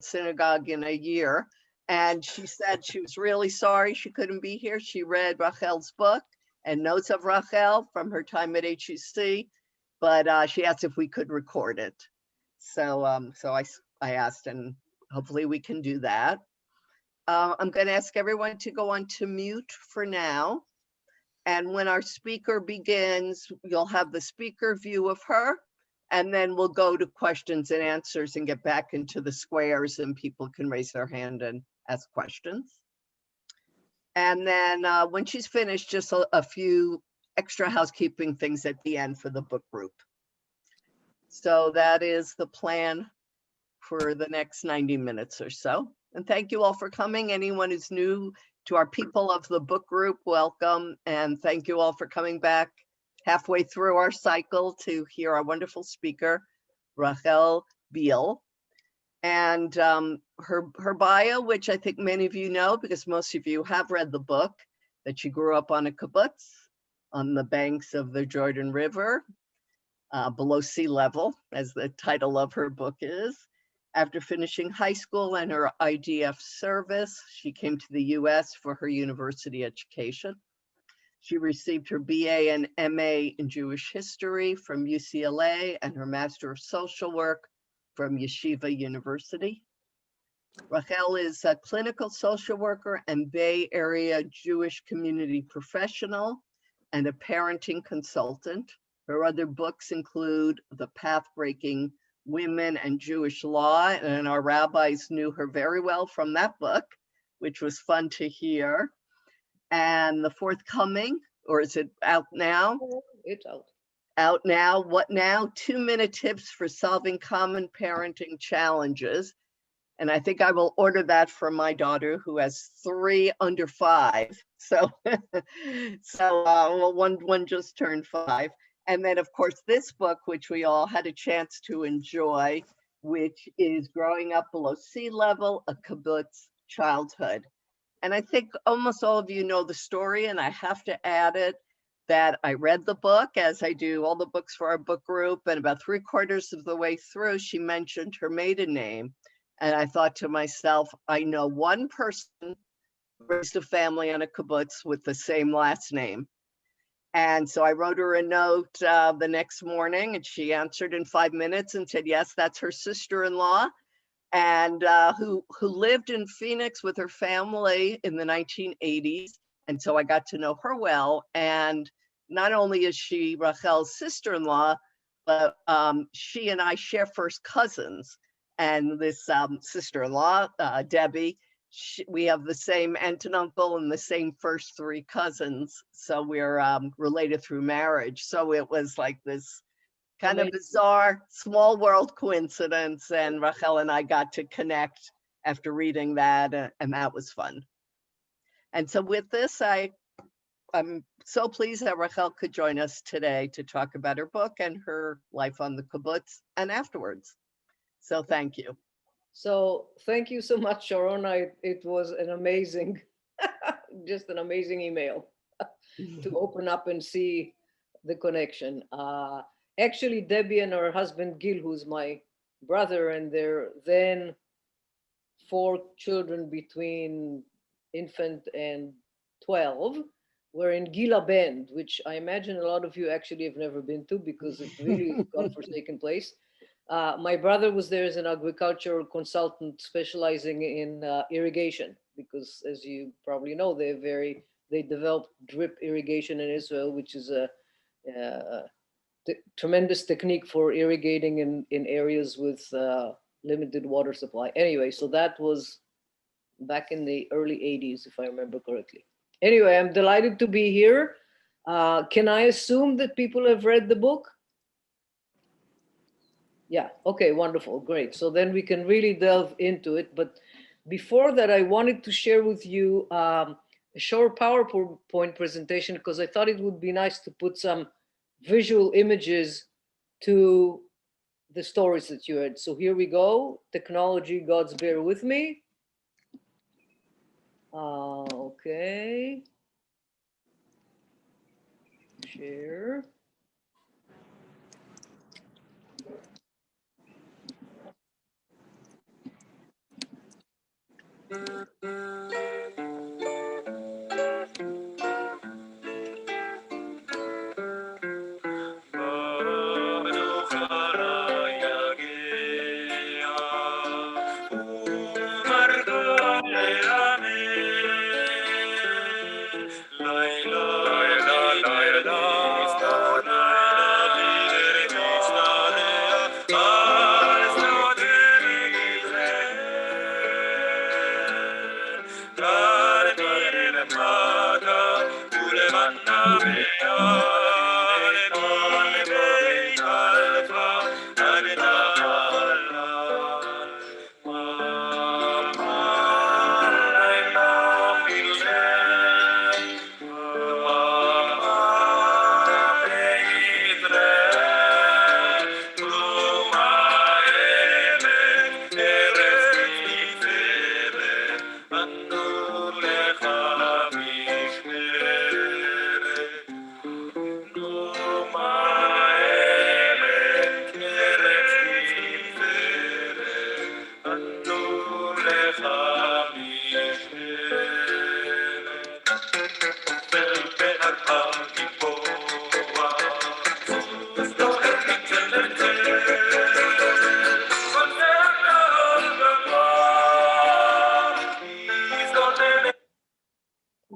synagogue in a year. And she said she was really sorry she couldn't be here. She read Rachel's book and notes of Rachel from her time at HUC, but she asked if we could record it. So I asked, and hopefully we can do that. I'm going to ask everyone to go on to mute for now. And when our speaker begins, you'll have the speaker view of her, and then we'll go to questions and answers and get back into the squares, and people can raise their hand and ask questions. And then when she's finished, just a few extra housekeeping things at the end for the book group. So that is the plan for the next 90 minutes or so. And thank you all for coming. Anyone who's new to our people of the book group, welcome. And thank you all for coming back halfway through our cycle to hear our wonderful speaker, Rachel Biale. And her bio, which I think many of you know, because most of you have read the book, that she grew up on a kibbutz on the banks of the Jordan River, below sea level, as the title of her book is. After finishing high school and her IDF service, she came to the US for her university education. She received her BA and MA in Jewish history from UCLA and her Master of Social Work from Yeshiva University. Rachel is a clinical social worker and Bay Area Jewish community professional and a parenting consultant. Her other books include The Path-Breaking Women and Jewish Law, and our rabbis knew her very well from that book, which was fun to hear. And the forthcoming, or is it out now? It's out. Out now. What now? 2-minute tips for solving common parenting challenges. And I think I will order that for my daughter, who has 3 under 5. So, one just turned 5. And then, of course, this book, which we all had a chance to enjoy, which is Growing Up Below Sea Level, A Kibbutz Childhood. And I think almost all of you know the story, and I have to add it, that I read the book, as I do all the books for our book group, and about 3/4 of the way through, she mentioned her maiden name. And I thought to myself, I know one person who raised a family on a kibbutz with the same last name. And so I wrote her a note the next morning, and she answered in 5 minutes and said, yes, that's her sister-in-law, and who lived in Phoenix with her family in the 1980s. And so I got to know her well. And not only is she Rachel's sister-in-law, but she and I share first cousins. And this sister-in-law, Debbie, we have the same aunt and uncle and the same first 3 cousins. So we're related through marriage. So it was like this kind of bizarre small world coincidence. And Rachel and I got to connect after reading that, and that was fun. And so with this, I'm so pleased that Rachel could join us today to talk about her book and her life on the kibbutz and afterwards. So thank you. So thank you so much, Sharon. It was an amazing, just an amazing email to open up and see the connection. Actually, Debbie and her husband, Gil, who's my brother, and their then 4 children between infant and 12, were in Gila Bend, which I imagine a lot of you actually have never been to because it really is a godforsaken place. My brother was there as an agricultural consultant specializing in irrigation, because as you probably know, they developed drip irrigation in Israel, which is a tremendous technique for irrigating in areas with limited water supply. Anyway, so that was back in the early 80s, if I remember correctly. Anyway, I'm delighted to be here. Can I assume that people have read the book? Yeah, okay, wonderful, great. So then we can really delve into it. But before that, I wanted to share with you a short PowerPoint presentation, because I thought it would be nice to put some visual images to the stories that you heard. So here we go. Technology gods, bear with me. Okay. Share.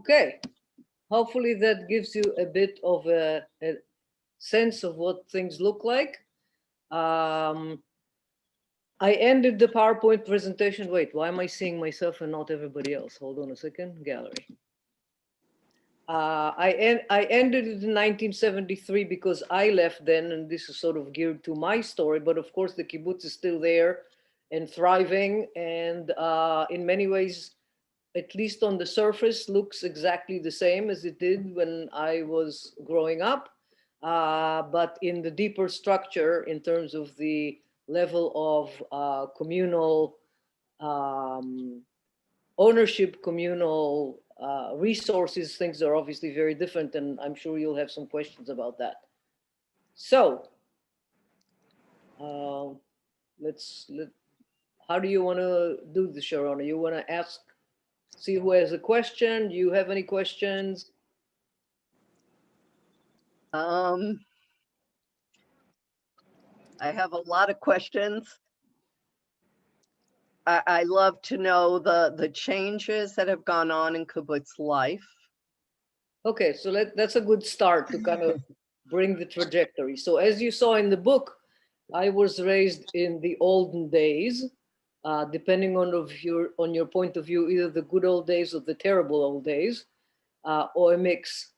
Okay, hopefully that gives you a bit of a sense of what things look like. I ended the PowerPoint presentation. Wait, why am I seeing myself and not everybody else? Hold on a second, gallery. I ended it in 1973 because I left then, and this is sort of geared to my story, but of course the kibbutz is still there and thriving, and in many ways, at least on the surface, looks exactly the same as it did when I was growing up. But in the deeper structure, in terms of the level of communal ownership, communal resources, things are obviously very different, and I'm sure you'll have some questions about that. So, how do you want to do this, Sharona? You want to ask, see who has a question? Do you have any questions? I have a lot of questions. I love to know the changes that have gone on in kibbutz life. Okay, so that's a good start to kind of bring the trajectory. So as you saw in the book, I was raised in the olden days, depending on your point of view, either the good old days or the terrible old days, or a mix,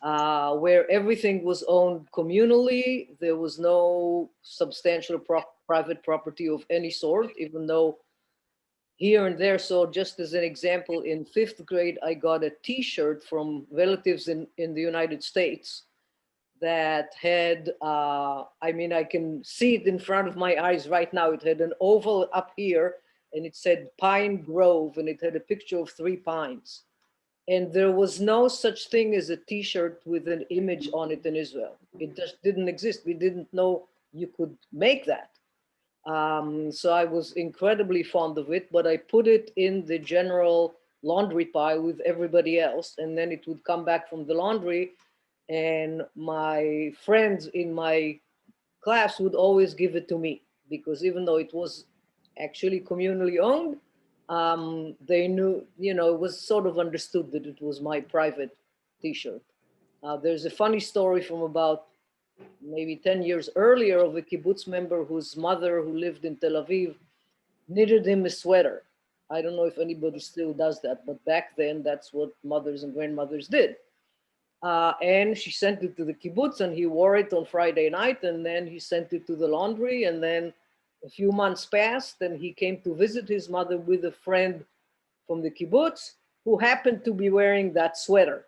where everything was owned communally. There was no substantial private property of any sort, even though here and there. So just as an example, in 5th grade, I got a T-shirt from relatives in the United States that had, I mean, I can see it in front of my eyes right now. It had an oval up here and it said Pine Grove, and it had a picture of 3 pines. And there was no such thing as a T-shirt with an image on it in Israel. It just didn't exist. We didn't know you could make that. So I was incredibly fond of it, but I put it in the general laundry pile with everybody else, and then it would come back from the laundry, and my friends in my class would always give it to me, because even though it was actually communally owned, they knew, you know, it was sort of understood that it was my private T-shirt. There's a funny story from about maybe 10 years earlier of a kibbutz member whose mother, who lived in Tel Aviv, knitted him a sweater. I don't know if anybody still does that, but back then that's what mothers and grandmothers did. And she sent it to the kibbutz, and he wore it on Friday night, and then he sent it to the laundry, and then a few months passed, and he came to visit his mother with a friend from the kibbutz who happened to be wearing that sweater.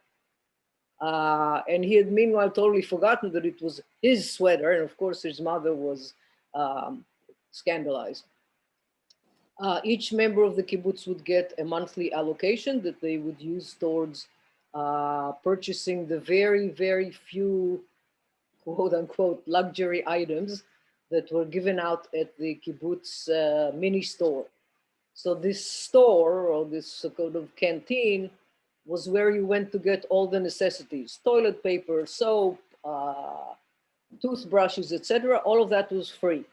And he had meanwhile totally forgotten that it was his sweater, and of course his mother was scandalized. Each member of the kibbutz would get a monthly allocation that they would use towards purchasing the very, very few, quote unquote, luxury items that were given out at the kibbutz mini store. So this store or this kind of canteen was where you went to get all the necessities, toilet paper, soap, toothbrushes, etc. All of that was free.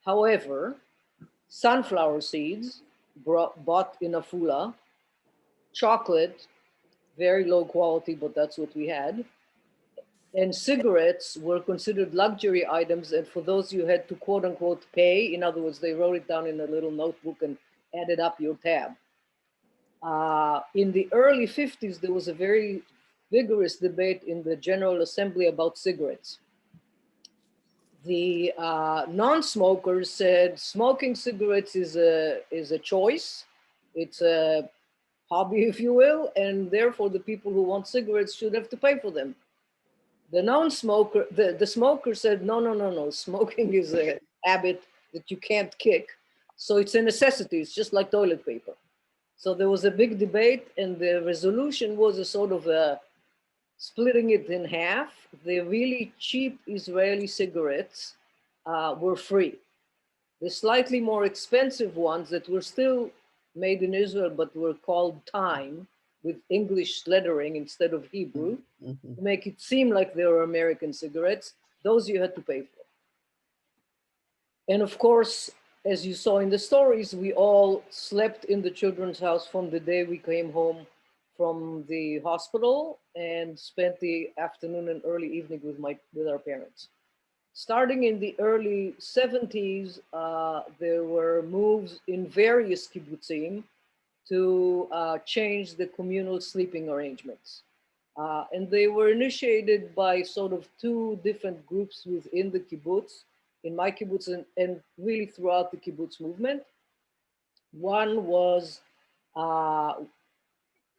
However, sunflower seeds bought in Afula, chocolate, very low quality, but that's what we had, and cigarettes were considered luxury items. And for those you had to quote unquote pay, in other words, they wrote it down in a little notebook and added up your tab. In the early 50s, there was a very vigorous debate in the General Assembly about cigarettes. The non-smokers said smoking cigarettes is a choice. It's a hobby, if you will, and therefore the people who want cigarettes should have to pay for them. The non-smoker, the smoker said, no, no, no, no, smoking is a habit that you can't kick. So it's a necessity, it's just like toilet paper. So there was a big debate, and the resolution was a sort of a splitting it in half. The really cheap Israeli cigarettes were free. The slightly more expensive ones that were still made in Israel, but were called Time with English lettering instead of Hebrew, to make it seem like they were American cigarettes, those you had to pay for. And of course, as you saw in the stories, we all slept in the children's house from the day we came home from the hospital and spent the afternoon and early evening with our parents. Starting in the early 70s, there were moves in various kibbutzim to change the communal sleeping arrangements. And they were initiated by sort of two different groups within the kibbutz, in my kibbutz and really throughout the kibbutz movement. One was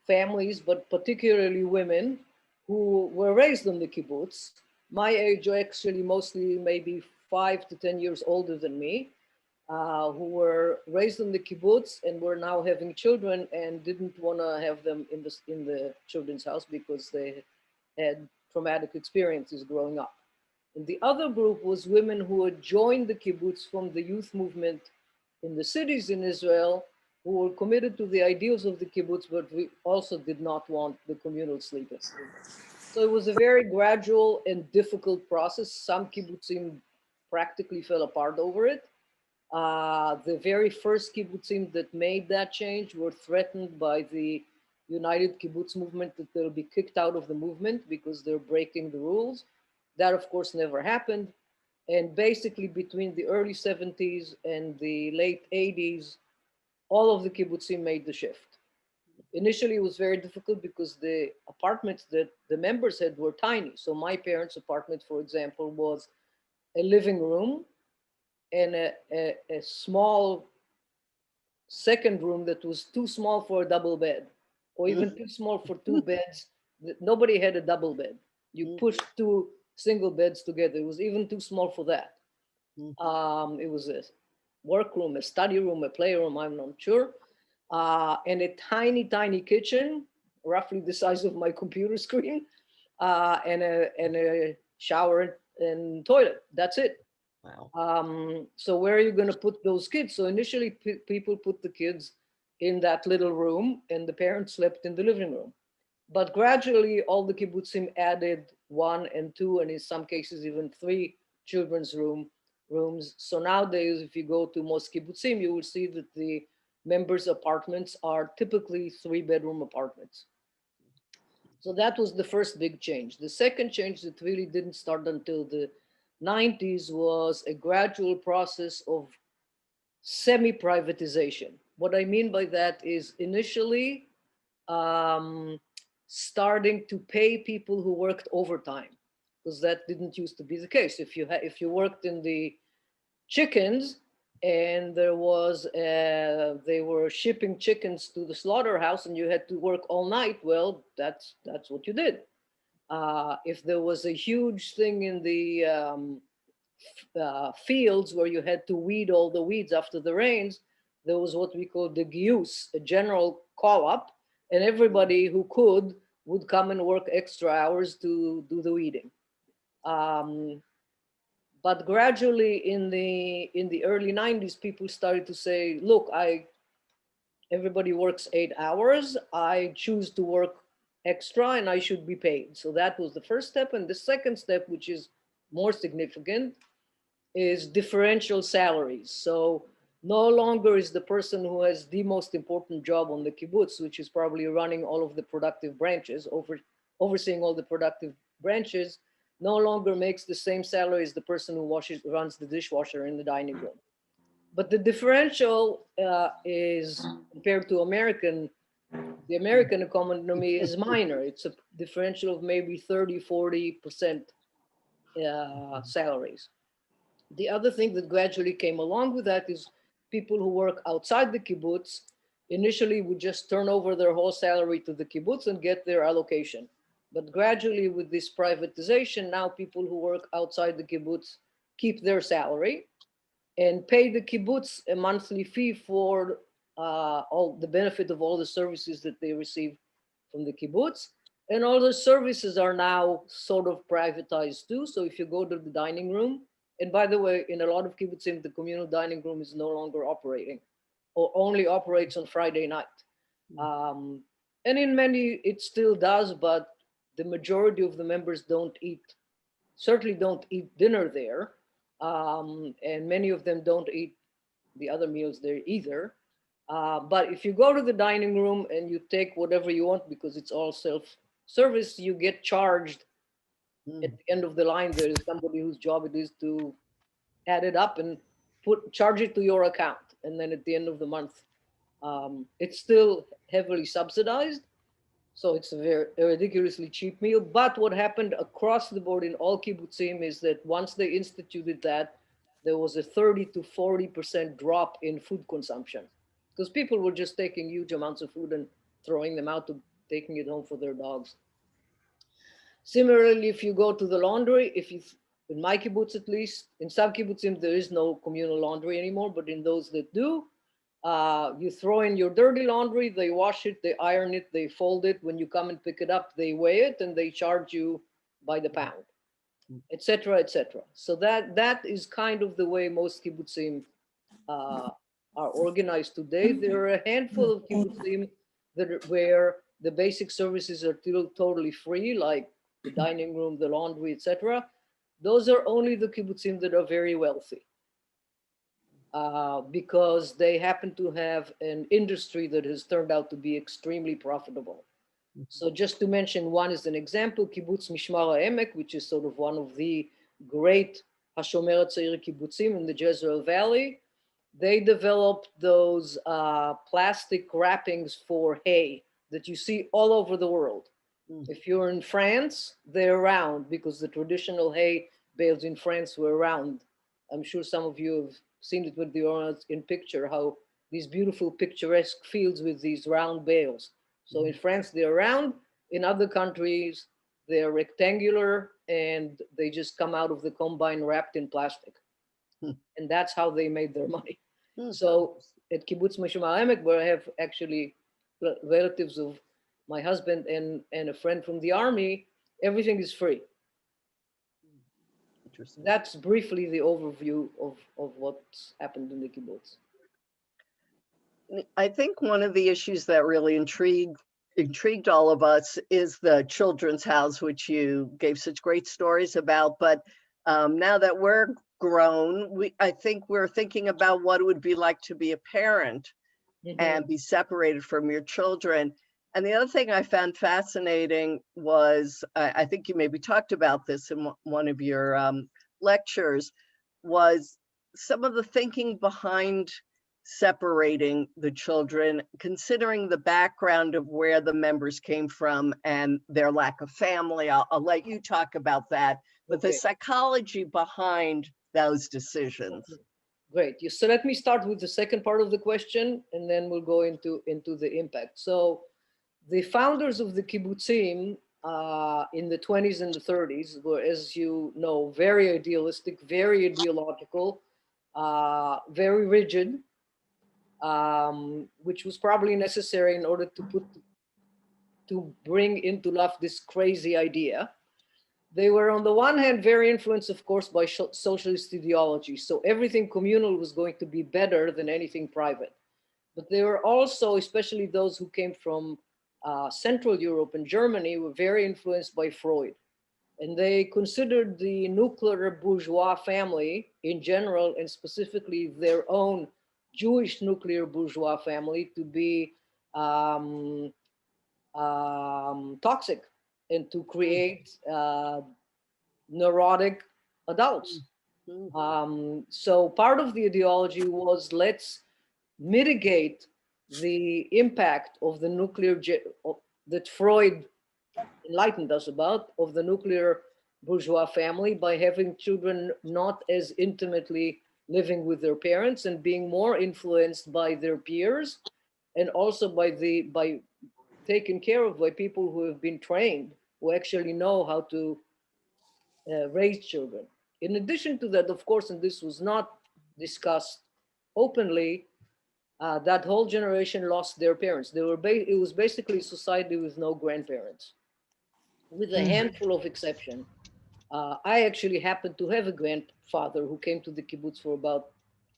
families, but particularly women, who were raised in the kibbutz. My age, actually mostly maybe 5 to 10 years older than me, who were raised in the kibbutz and were now having children and didn't want to have them in the children's house because they had traumatic experiences growing up. And the other group was women who had joined the kibbutz from the youth movement in the cities in Israel, who were committed to the ideals of the kibbutz, but we also did not want the communal sleeping. So it was a very gradual and difficult process. Some kibbutzim practically fell apart over it. The very first kibbutzim that made that change were threatened by the United Kibbutz movement that they'll be kicked out of the movement because they're breaking the rules. That, of course, never happened. And basically between the early 70s and the late 80s, all of the kibbutzim made the shift. Initially, it was very difficult because the apartments that the members had were tiny. So my parents' apartment, for example, was a living room and a small second room that was too small for a double bed, or even too small for two beds. Nobody had a double bed. You pushed two single beds together. It was even too small for that. It was a workroom, a study room, a playroom, I'm not sure. And a tiny, tiny kitchen, roughly the size of my computer screen, and a shower and toilet. That's it. Wow. So where are you going to put those kids? So initially people put the kids in that little room and the parents slept in the living room. But gradually all the kibbutzim added 1 and 2, and in some cases even 3 children's rooms. So nowadays, if you go to most kibbutzim, you will see that the members' apartments are typically 3-bedroom apartments. So that was the first big change. The second change that really didn't start until the 90s was a gradual process of semi-privatization. What I mean by that is initially starting to pay people who worked overtime, because that didn't used to be the case. If you worked in the chickens and there was they were shipping chickens to the slaughterhouse and you had to work all night, well, that's what you did. If there was a huge thing in the fields where you had to weed all the weeds after the rains, there was what we call the gius, a general call-up, and everybody who could would come and work extra hours to do the weeding. By But gradually in the early 90s, people started to say, look, everybody works 8 hours. I choose to work extra and I should be paid. So that was the first step. And the second step, which is more significant, is differential salaries. So no longer is the person who has the most important job on the kibbutz, which is probably running all of the productive branches, overseeing all the productive branches, no longer makes the same salary as the person who runs the dishwasher in the dining room. But the differential is, compared to the American economy is minor. It's a differential of maybe 30, 40% salaries. The other thing that gradually came along with that is people who work outside the kibbutz initially would just turn over their whole salary to the kibbutz and get their allocation. But gradually with this privatization, now people who work outside the kibbutz keep their salary and pay the kibbutz a monthly fee for all the benefit of all the services that they receive from the kibbutz. And all the services are now sort of privatized too. So if you go to the dining room, and by the way, in a lot of kibbutzim, the communal dining room is no longer operating or only operates on Friday night. And in many, it still does, but the majority of the members certainly don't eat dinner there. And many of them don't eat the other meals there either. But if you go to the dining room and you take whatever you want, because it's all self-service, you get charged at the end of the line. There is somebody whose job it is to add it up and charge it to your account. And then at the end of the month, it's still heavily subsidized. So it's a ridiculously cheap meal. But what happened across the board in all kibbutzim is that once they instituted that, there was a 30 to 40% drop in food consumption, because people were just taking huge amounts of food and throwing them out, taking it home for their dogs. Similarly, if you go to the laundry, in my kibbutz at least, in some kibbutzim there is no communal laundry anymore, but in those that do, you throw in your dirty laundry, they wash it, they iron it, they fold it. When you come and pick it up, they weigh it and they charge you by the pound, etc., etc. So that is kind of the way most kibbutzim are organized today. There are a handful of kibbutzim where the basic services are still totally free, like the dining room, the laundry, etc. Those are only the kibbutzim that are very wealthy, because they happen to have an industry that has turned out to be extremely profitable. So just to mention one as an example, Kibbutz Mishmar HaEmek, which is sort of one of the great Hashomer HaTzair kibbutzim in the Jezreel Valley, they developed those plastic wrappings for hay that you see all over the world. If you're in France, they're round, because the traditional hay bales in France were round. I'm sure some of you have seen it with the orange in picture, how these beautiful picturesque fields with these round bales. So in France, they're round. In other countries, they're rectangular and they just come out of the combine wrapped in plastic. And that's how they made their money. So at Kibbutz Mishmar HaEmek, where I have actually relatives of my husband and a friend from the army, everything is free. That's briefly the overview of what's happened in the kibbutz. I think one of the issues that really intrigued all of us is the children's house, which you gave such great stories about. But now that we're grown, I think we're thinking about what it would be like to be a parent and be separated from your children. And the other thing I found fascinating was, I think you maybe talked about this in one of your lectures, was some of the thinking behind separating the children, considering the background of where the members came from and their lack of family. I'll let you talk about that, but the psychology behind those decisions. Great. So let me start with the second part of the question, and then we'll go into the impact. So the founders of the kibbutzim in the 20s and the 30s were, as you know, very idealistic, very ideological, very rigid, which was probably necessary in order to bring into life this crazy idea. They were on the one hand very influenced, of course, by socialist ideology. So everything communal was going to be better than anything private. But they were also, especially those who came from Central Europe and Germany, were very influenced by Freud. And they considered the nuclear bourgeois family in general, and specifically their own Jewish nuclear bourgeois family, to be toxic and to create neurotic adults. So part of the ideology was, let's mitigate the impact of the nuclear that Freud enlightened us about, of the nuclear bourgeois family, by having children not as intimately living with their parents and being more influenced by their peers, and also by taken care of by people who have been trained, who actually know how to raise children. In addition to that, of course, and this was not discussed openly, that whole generation lost their parents. It was basically a society with no grandparents, with a handful of exceptions. I actually happened to have a grandfather who came to the kibbutz for about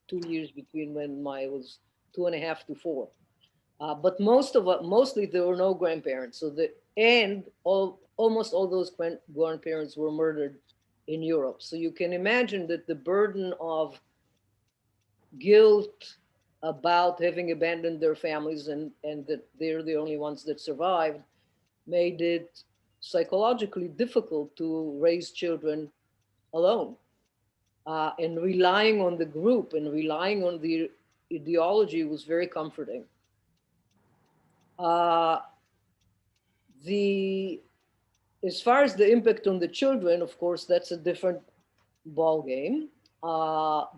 2 years between when I was 2.5 to 4. But mostly there were no grandparents. Almost all those grandparents were murdered in Europe. So you can imagine that the burden of guilt about having abandoned their families and that they're the only ones that survived made it psychologically difficult to raise children alone. And relying on the group and relying on the ideology was very comforting. As far as the impact on the children, of course, that's a different ball game.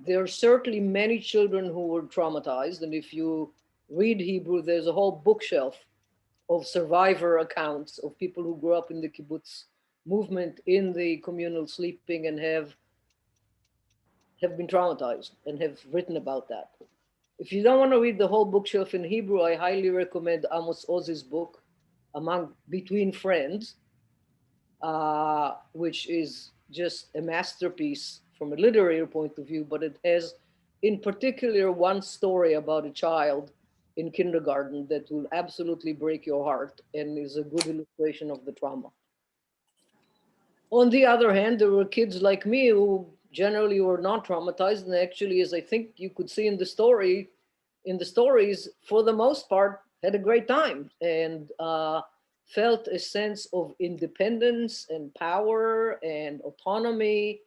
There are certainly many children who were traumatized, and if you read Hebrew, there's a whole bookshelf of survivor accounts of people who grew up in the kibbutz movement in the communal sleeping and have been traumatized and have written about that. If you don't want to read the whole bookshelf in Hebrew, I highly recommend Amos Oz's book, Between Friends, which is just a masterpiece from a literary point of view, but it has in particular one story about a child in kindergarten that will absolutely break your heart and is a good illustration of the trauma. On the other hand, there were kids like me who generally were not traumatized, and actually, as I think you could see in the stories, for the most part, had a great time and felt a sense of independence and power and autonomy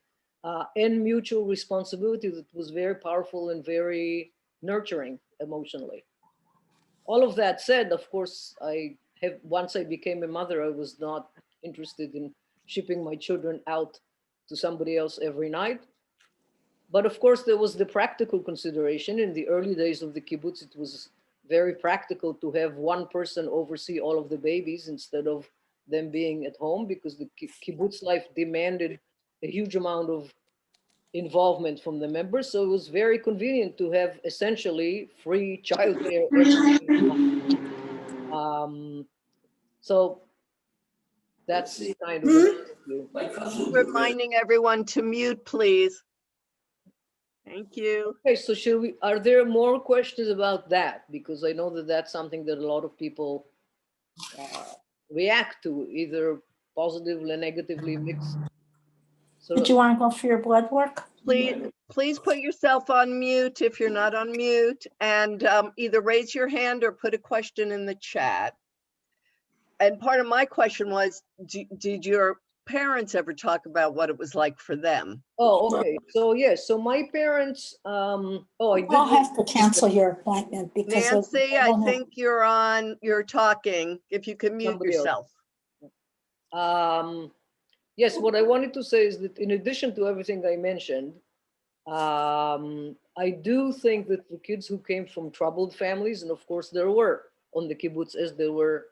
and mutual responsibility that was very powerful and very nurturing emotionally. All of that said, of course, once I became a mother, I was not interested in shipping my children out to somebody else every night. But of course, there was the practical consideration. In the early days of the kibbutz, it was very practical to have one person oversee all of the babies instead of them being at home, because the kibbutz life demanded a huge amount of involvement from the members. So it was very convenient to have essentially free childcare. So that's kind of Reminding everyone to mute, please. Thank you. Okay, so are there more questions about that? Because I know that that's something that a lot of people react to, either positively or negatively mixed. So, did you want to go for your blood work? Please put yourself on mute if you're not on mute, and either raise your hand or put a question in the chat. And part of my question was, did your parents ever talk about what it was like for them? Oh, okay. So yes. So my parents. I did. I'll have to cancel your appointment because Nancy, I think you're on. You're talking. If you can mute yourself. Yes. What I wanted to say is that in addition to everything I mentioned, I do think that the kids who came from troubled families, and of course there were on the kibbutz as there were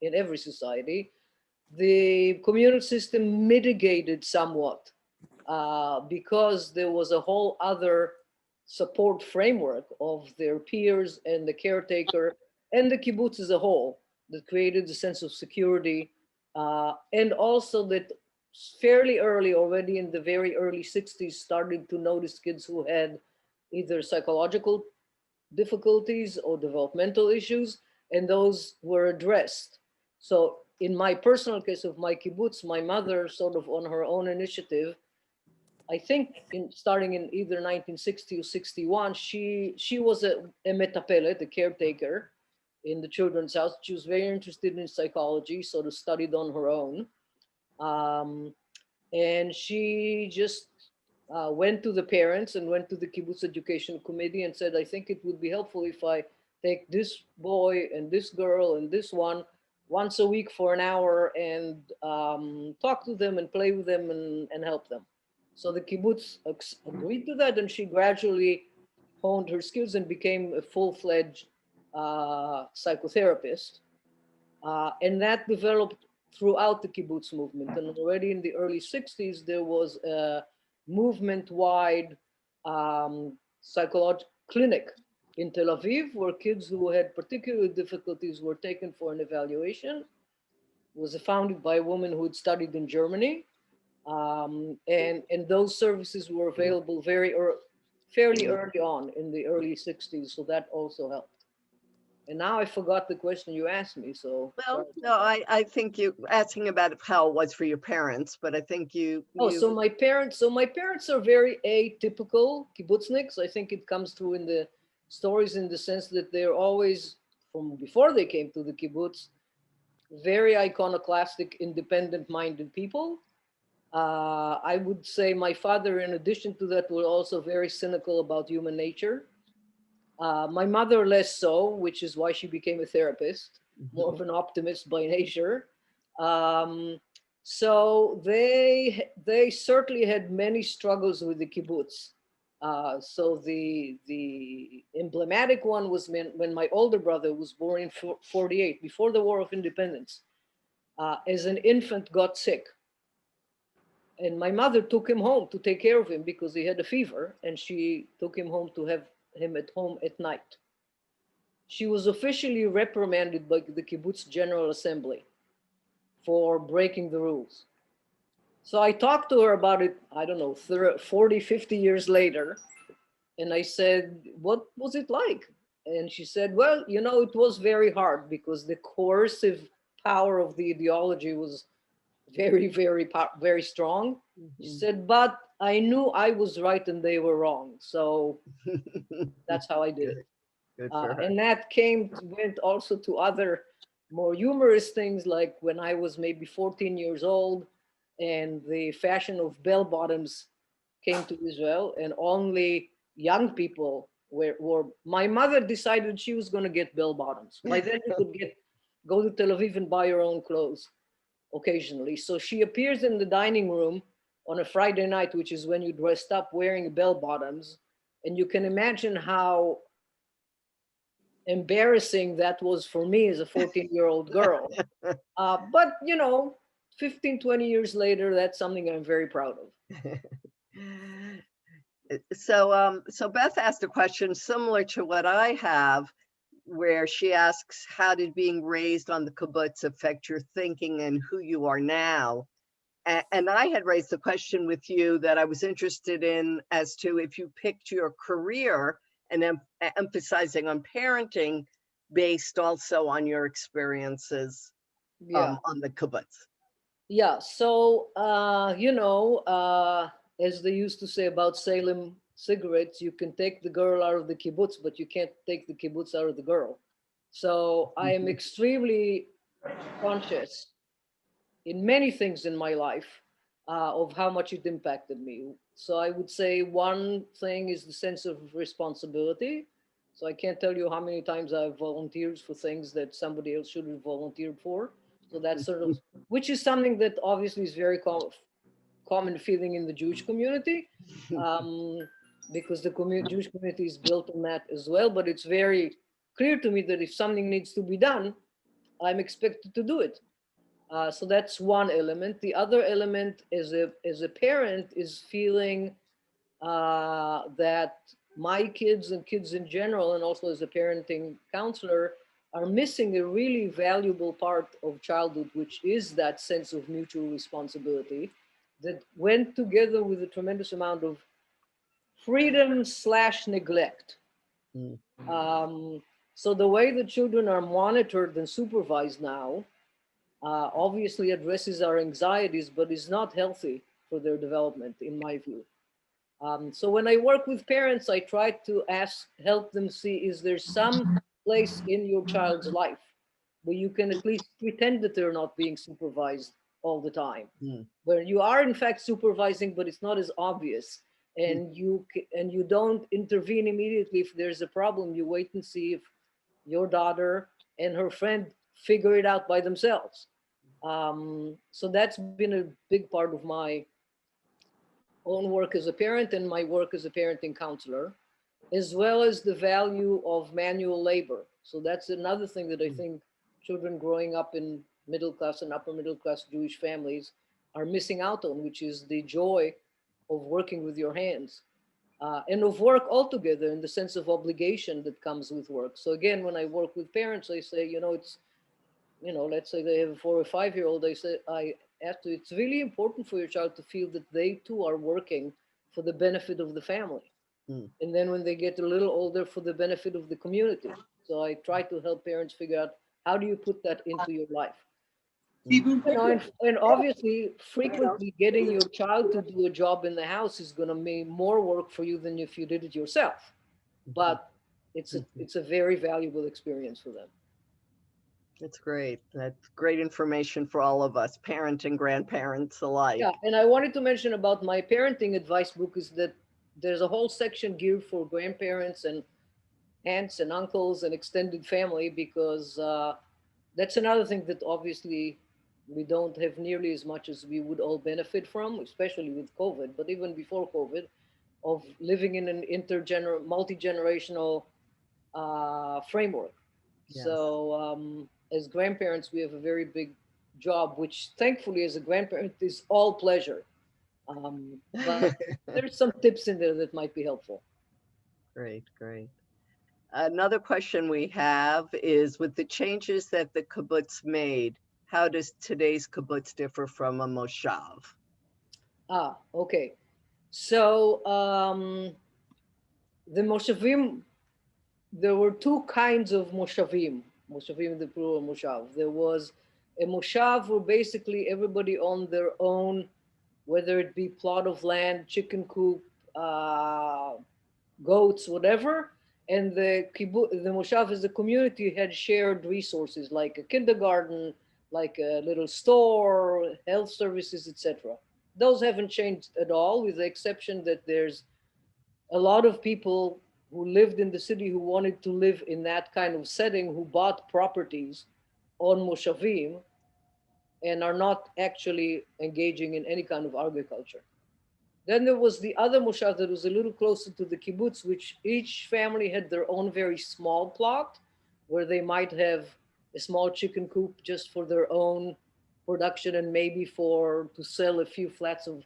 in every society, the communal system mitigated somewhat because there was a whole other support framework of their peers and the caretaker and the kibbutz as a whole that created a sense of security, and also that fairly early, already in the very early 60s, started to notice kids who had either psychological difficulties or developmental issues, and those were addressed. So in my personal case of my kibbutz, my mother sort of on her own initiative, I think starting in either 1960 or 61, she was a metapelet, a caretaker in the children's house. She was very interested in psychology, sort of studied on her own. And she just went to the parents and went to the kibbutz education committee and said, I think it would be helpful if I take this boy and this girl and this one once a week for an hour and talk to them and play with them and help them. So the kibbutz agreed to that, and she gradually honed her skills and became a full-fledged psychotherapist. And that developed throughout the kibbutz movement. And already in the early 60s, there was a movement-wide psychological clinic in Tel Aviv, where kids who had particular difficulties were taken for an evaluation. It was founded by a woman who had studied in Germany. And those services were available fairly early on in the early 60s. So that also helped. And now I forgot the question you asked me, so. Well, no, I think you asking about how it was for your parents, but I think So my parents are very atypical kibbutzniks. I think it comes through in the stories in the sense that they're always, from before they came to the kibbutz, very iconoclastic, independent-minded people. I would say my father, in addition to that, was also very cynical about human nature. My mother less so, which is why she became a therapist, more of an optimist by nature. So they certainly had many struggles with the kibbutz. So the emblematic one was when my older brother was born in 48, before the War of Independence, as an infant got sick. And my mother took him home to take care of him because he had a fever, and she took him home to have him at home at night. She was officially reprimanded by the Kibbutz General Assembly for breaking the rules. So I talked to her about it, I don't know, 40, 50 years later. And I said, what was it like? And she said, well, you know, it was very hard because the coercive power of the ideology was very, very strong. She said, but I knew I was right and they were wrong. So that's how I did it. Good for her. And that went also to other more humorous things, like when I was maybe 14 years old and the fashion of bell bottoms came to Israel, and only young people were my mother decided she was going to get bell bottoms. By then you could go to Tel Aviv and buy your own clothes occasionally. So she appears in the dining room on a Friday night, which is when you dressed up, wearing bell bottoms. And you can imagine how embarrassing that was for me as a 14-year-old girl. But, you know, 15, 20 years later, that's something I'm very proud of. So Beth asked a question similar to what I have, where she asks, how did being raised on the kibbutz affect your thinking and who you are now? And I had raised the question with you that I was interested in as to if you picked your career and emphasizing on parenting based also on your experiences on the kibbutz. Yeah, so, you know, as they used to say about Salem cigarettes, you can take the girl out of the kibbutz, but you can't take the kibbutz out of the girl. So I am extremely conscious in many things in my life of how much it impacted me. So I would say one thing is the sense of responsibility. So I can't tell you how many times I've volunteered for things that somebody else should have volunteered for. So that's sort of, which is something that obviously is very common feeling in the Jewish community, because the Jewish community is built on that as well. But it's very clear to me that if something needs to be done, I'm expected to do it. So that's one element. The other element as a parent is feeling that my kids and kids in general, and also as a parenting counselor, are missing a really valuable part of childhood, which is that sense of mutual responsibility. that went together with a tremendous amount of freedom / neglect. Mm. So the way the children are monitored and supervised now obviously addresses our anxieties, but is not healthy for their development, in my view. So when I work with parents, I try to help them see, is there some place in your child's life where you can at least pretend that they're not being supervised all the time, Mm. where you are in fact supervising, but it's not as obvious, Mm. and you don't intervene immediately if there's a problem. You wait and see if your daughter and her friend figure it out by themselves. So that's been a big part of my own work as a parent and my work as a parenting counselor, as well as the value of manual labor. So that's another thing that I think children growing up in middle class and upper middle class Jewish families are missing out on, which is the joy of working with your hands and of work altogether in the sense of obligation that comes with work. So again, when I work with parents, I say, let's say they have a 4 or 5 year old, I ask you, it's really important for your child to feel that they too are working for the benefit of the family. Mm. And then when they get a little older, for the benefit of the community. So I try to help parents figure out, how do you put that into your life? And obviously, frequently getting your child to do a job in the house is going to mean more work for you than if you did it yourself. But it's a very valuable experience for them. That's great. That's great information for all of us, parent and grandparents alike. Yeah, and I wanted to mention about my parenting advice book is that there's a whole section geared for grandparents and aunts and uncles and extended family, because that's another thing that obviously we don't have nearly as much as we would all benefit from, especially with COVID, but even before COVID, of living in an multi-generational framework. Yes. So as grandparents, we have a very big job, which thankfully as a grandparent is all pleasure. But there's some tips in there that might be helpful. Great, great. Another question we have is, with the changes that the kibbutz made, how does today's kibbutz differ from a moshav? Okay. So the moshavim, there were two kinds of moshavim. Moshavim, the plural moshav. There was a moshav where basically everybody owned their own, whether it be plot of land, chicken coop, goats, whatever. And the moshav as a community had shared resources like a kindergarten, like a little store, health services, etc. Those haven't changed at all, with the exception that there's a lot of people who lived in the city who wanted to live in that kind of setting, who bought properties on moshavim and are not actually engaging in any kind of agriculture. Then there was the other moshav that was a little closer to the kibbutz, which each family had their own very small plot, where they might have a small chicken coop just for their own production and maybe to sell a few flats of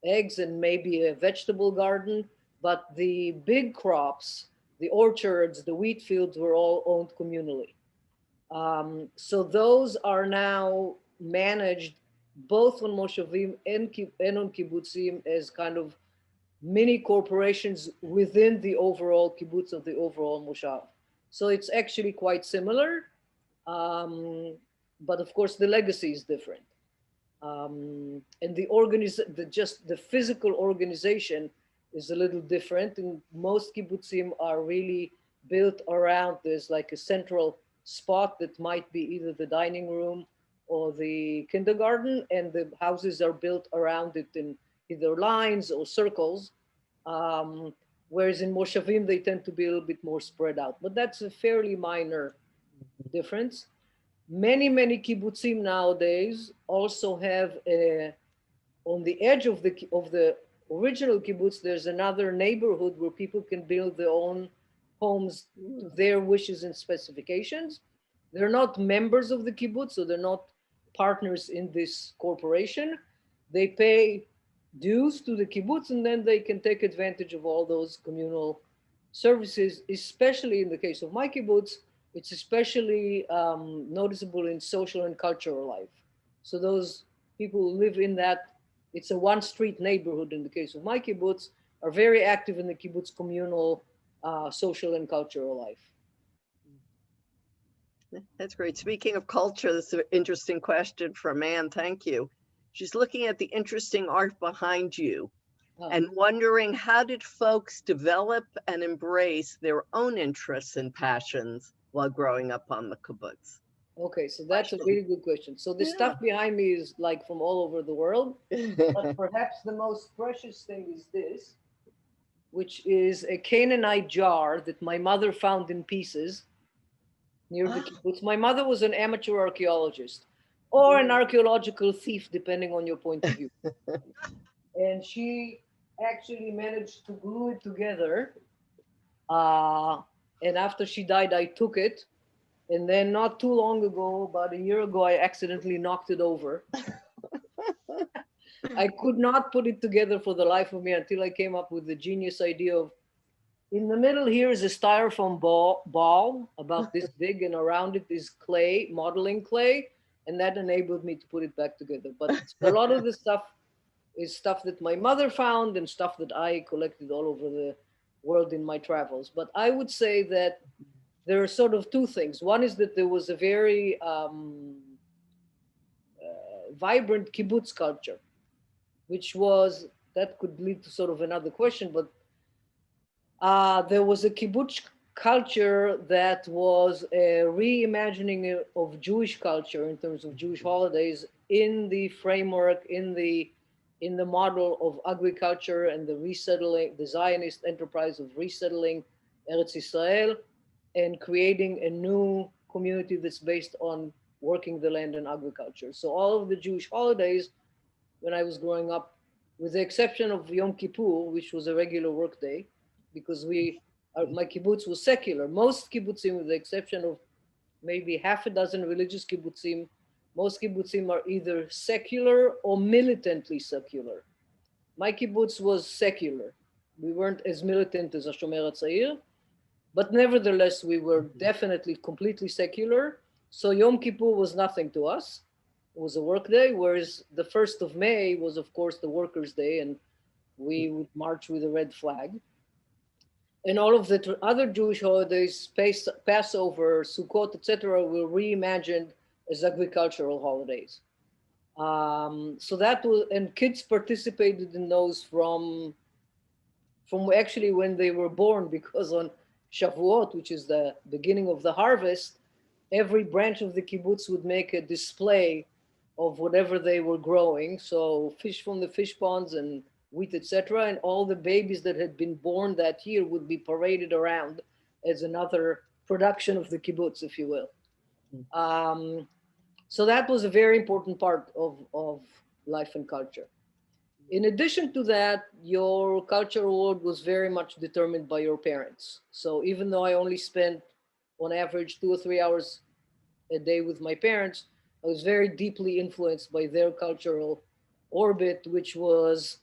eggs and maybe a vegetable garden. But the big crops, the orchards, the wheat fields were all owned communally. So those are now managed both on moshavim and on kibbutzim as kind of mini corporations within the overall kibbutz of the overall moshav. So it's actually quite similar, but of course the legacy is different. And the physical organization is a little different. And most kibbutzim are really built around, there's like a central spot that might be either the dining room or the kindergarten, and the houses are built around it in either lines or circles. Whereas in moshavim, they tend to be a little bit more spread out, but that's a fairly minor difference. Many kibbutzim nowadays also have on the edge of the original kibbutz, there's another neighborhood where people can build their own homes to their wishes and specifications. They're not members of the kibbutz, so they're not partners in this corporation. They pay dues to the kibbutz, and then they can take advantage of all those communal services, especially in the case of my kibbutz. It's especially noticeable in social and cultural life. So those people who live in that it's a one street neighborhood in the case of my kibbutz, are very active in the kibbutz communal, social and cultural life. That's great. Speaking of culture, this is an interesting question from Anne. Thank you. She's looking at the interesting art behind you and wondering, how did folks develop and embrace their own interests and passions while growing up on the kibbutz? Okay, so that's a really good question. So the stuff behind me is like from all over the world, but perhaps the most precious thing is this, which is a Canaanite jar that my mother found in pieces near the kibbutz. My mother was an amateur archaeologist or an archaeological thief, depending on your point of view. And she actually managed to glue it together. And after she died, I took it. And then not too long ago, about a year ago, I accidentally knocked it over. I could not put it together for the life of me until I came up with the genius idea of, in the middle here is a styrofoam ball about this big, and around it is clay, modeling clay. And that enabled me to put it back together. But a lot of the stuff is stuff that my mother found and stuff that I collected all over the world in my travels. But I would say that there are sort of two things. One is that there was a very vibrant kibbutz culture, which was, that could lead to sort of another question, but there was a kibbutz culture that was a reimagining of Jewish culture in terms of Jewish holidays in the framework, in the model of agriculture and the resettling, the Zionist enterprise of resettling Eretz Israel and creating a new community that's based on working the land and agriculture. So all of the Jewish holidays, when I was growing up, with the exception of Yom Kippur, which was a regular work day, because my kibbutz was secular. Most kibbutzim, with the exception of maybe half a dozen religious kibbutzim, most kibbutzim are either secular or militantly secular. My kibbutz was secular. We weren't as militant as Hashomer HaTzair, but nevertheless, we were definitely completely secular. So Yom Kippur was nothing to us. It was a work day, whereas the 1st of May was, of course, the workers' day, and we would march with a red flag. And all of the other Jewish holidays, Passover, Sukkot, etc., were reimagined as agricultural holidays. So that was, and kids participated in those from actually when they were born, because on Shavuot, which is the beginning of the harvest, every branch of the kibbutz would make a display of whatever they were growing. So fish from the fish ponds and wheat, etc. And all the babies that had been born that year would be paraded around as another production of the kibbutz, if you will. So that was a very important part of life and culture. In addition to that, your cultural world was very much determined by your parents. So even though I only spent on average 2 or 3 hours a day with my parents, I was very deeply influenced by their cultural orbit, which was,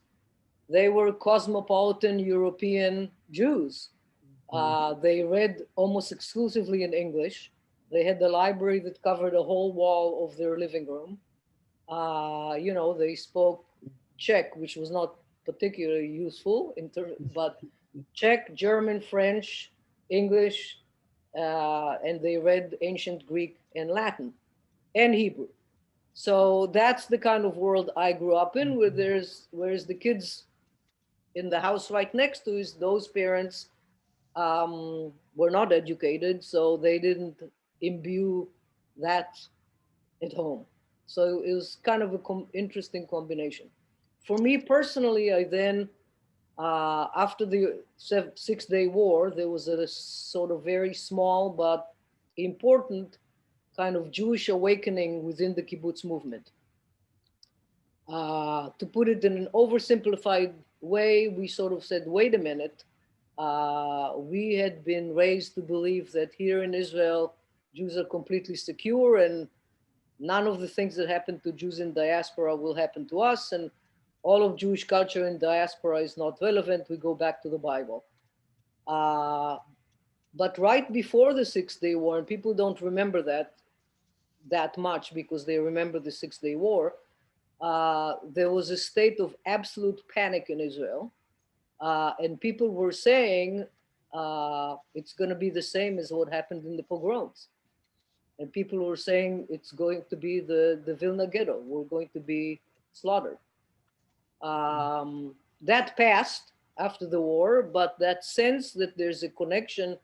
they were cosmopolitan European Jews. They read almost exclusively in English. They had the library that covered a whole wall of their living room. They spoke Czech, which was not particularly useful but Czech, German, French, English, and they read ancient Greek and Latin and Hebrew. So that's the kind of world I grew up in, whereas the kids in the house right next to us, those parents were not educated, so they didn't imbue that at home. So it was kind of an interesting combination. For me personally, I then, after the 6-day war, there was a sort of very small but important kind of Jewish awakening within the kibbutz movement. To put it in an oversimplified way, we sort of said, wait a minute, we had been raised to believe that here in Israel, Jews are completely secure and none of the things that happen to Jews in diaspora will happen to us, and all of Jewish culture in diaspora is not relevant. We go back to the Bible. But right before the 6-day war, and people don't remember that much because they remember the 6-day war, there was a state of absolute panic in Israel. And people were saying it's going to be the same as what happened in the pogroms. And people were saying it's going to be the Vilna ghetto. We're going to be slaughtered. That passed after the war, but that sense that there's a connection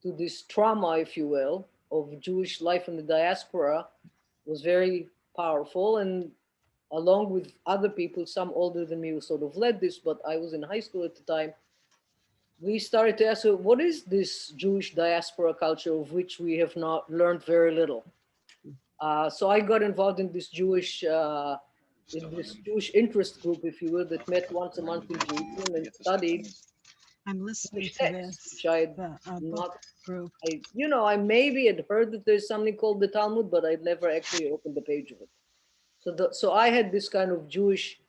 to this trauma, if you will, of Jewish life in the diaspora was very powerful. And along with other people, some older than me, who sort of led this, but I was in high school at the time, we started to ask, what is this Jewish diaspora culture of which we have not learned very little? So I got involved in this Jewish interest group, if you will, that met once a month in Jerusalem and studied I'm listening Jewish to texts, this, which I had the not, book group. I maybe had heard that there's something called the Talmud, but I'd never actually opened the page of it. So I had this kind of Jewish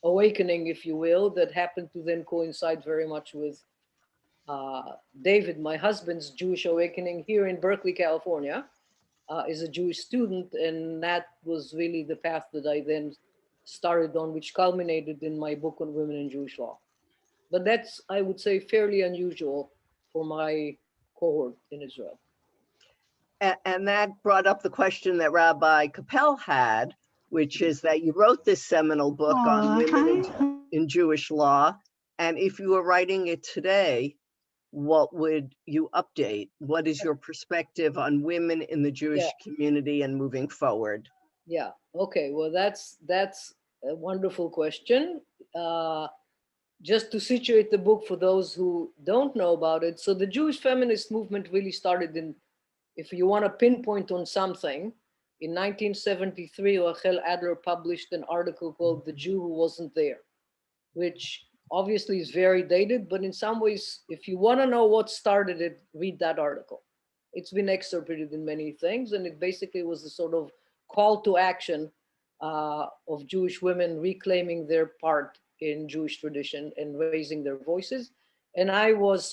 awakening, if you will, that happened to then coincide very much with David, my husband's Jewish awakening here in Berkeley, California, is a Jewish student. And that was really the path that I then started on, which culminated in my book on women in Jewish law. But that's, I would say, fairly unusual for my cohort in Israel. And that brought up the question that Rabbi Capel had, which is that you wrote this seminal book on women in Jewish law. And if you were writing it today, what would you update? What is your perspective on women in the Jewish community and moving forward? Yeah, okay, well, that's a wonderful question. Just to situate the book for those who don't know about it. So the Jewish feminist movement really started in, if you want to pinpoint on something, in 1973, Rachel Adler published an article called The Jew Who Wasn't There, which obviously is very dated, but in some ways, if you want to know what started it, read that article. It's been excerpted in many things, and it basically was the sort of call to action of Jewish women reclaiming their part in Jewish tradition and raising their voices. And I was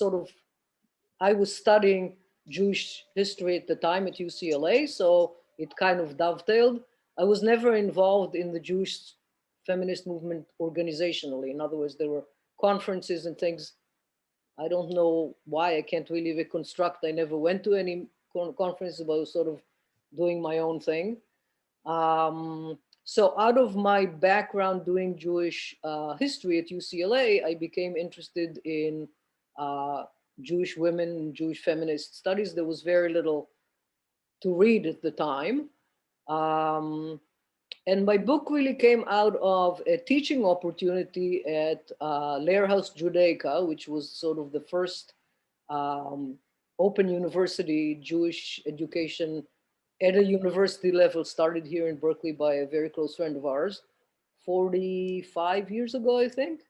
studying Jewish history at the time at UCLA, so it kind of dovetailed. I was never involved in the Jewish feminist movement organizationally. In other words, there were conferences and things. I don't know why, I can't really reconstruct. I never went to any conferences, but I was sort of doing my own thing. So out of my background doing Jewish history at UCLA, I became interested in Jewish women and Jewish feminist studies. There was very little to read at the time. And my book really came out of a teaching opportunity at Lehrhaus Judaica, which was sort of the first open university Jewish education at a university level, started here in Berkeley by a very close friend of ours, 45 years ago, I think.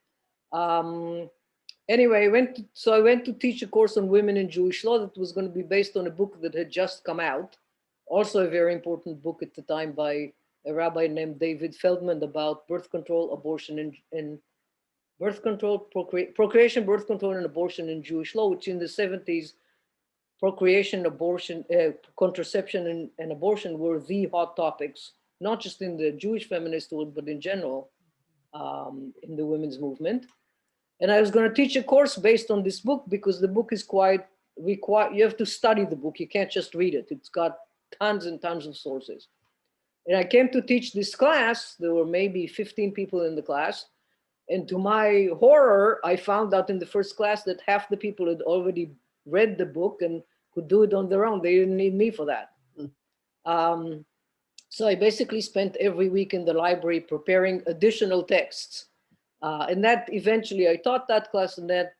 Anyway, I went to teach a course on women in Jewish law that was going to be based on a book that had just come out, also a very important book at the time by a rabbi named David Feldman about birth control, abortion, and birth control, procreation, birth control, and abortion in Jewish law, which in the 70s, procreation, abortion, contraception, and abortion were the hot topics, not just in the Jewish feminist world, but in general in the women's movement. And I was going to teach a course based on this book because the book is quite required. You have to study the book. You can't just read it. It's got tons and tons of sources. And I came to teach this class. There were maybe 15 people in the class. And to my horror, I found out in the first class that half the people had already read the book and could do it on their own. They didn't need me for that. So I basically spent every week in the library preparing additional texts. And that eventually, I taught that class, and that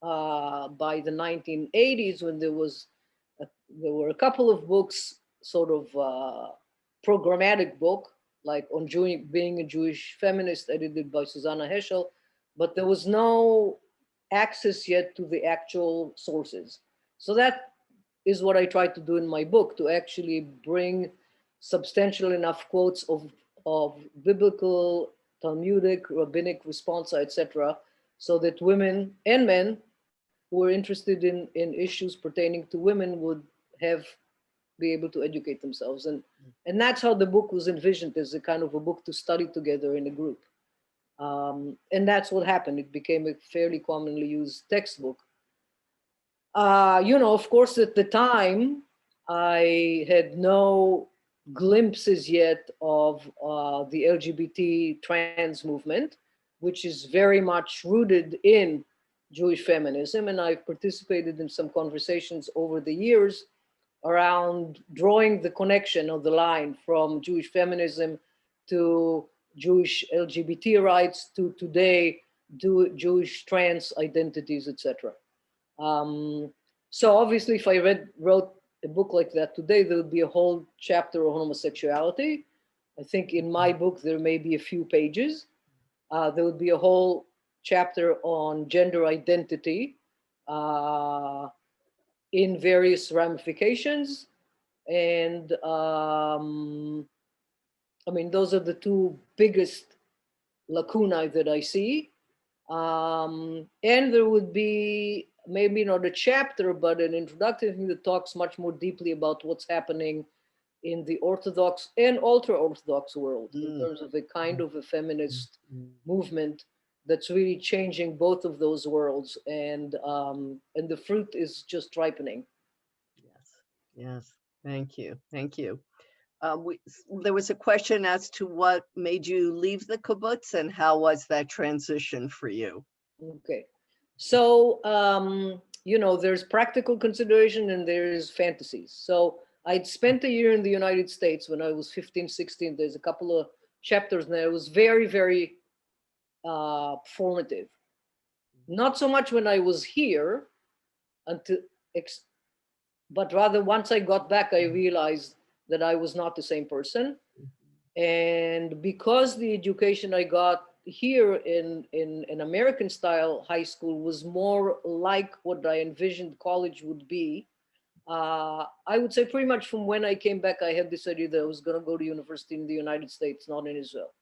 by the 1980s, when there were a couple of books, sort of programmatic book, like on being a Jewish feminist, edited by Susanna Heschel, but there was no access yet to the actual sources. So that is what I tried to do in my book, to actually bring substantial enough quotes of biblical, Talmudic, rabbinic responsa, etc., so that women and men who were interested in issues pertaining to women would have be able to educate themselves. And that's how the book was envisioned, as a kind of a book to study together in a group. And that's what happened. It became a fairly commonly used textbook. Of course, at the time, I had no glimpses yet of the LGBT trans movement, which is very much rooted in Jewish feminism. And I've participated in some conversations over the years around drawing the connection of the line from Jewish feminism to Jewish LGBT rights to today, Jewish trans identities, etc. So obviously, if I wrote a book like that today, there would be a whole chapter on homosexuality. I think in my book, there may be a few pages. There would be a whole chapter on gender identity in various ramifications. And those are the two biggest lacunae that I see. And there would be maybe not a chapter, but an introductory thing that talks much more deeply about what's happening in the Orthodox and ultra-Orthodox world in terms of a kind of a feminist movement that's really changing both of those worlds. And the fruit is just ripening. Yes. Thank you. There was a question as to what made you leave the kibbutz and how was that transition for you? Okay. So, there's practical consideration and there's fantasies. So I'd spent a year in the United States when I was 15, 16. There's a couple of chapters there. It was very, very formative. Not so much when I was here, but rather once I got back, I realized that I was not the same person. And because the education I got here in an American style high school was more like what I envisioned college would be, I would say pretty much from when I came back, I had this idea that I was going to go to university in the United States, not in Israel.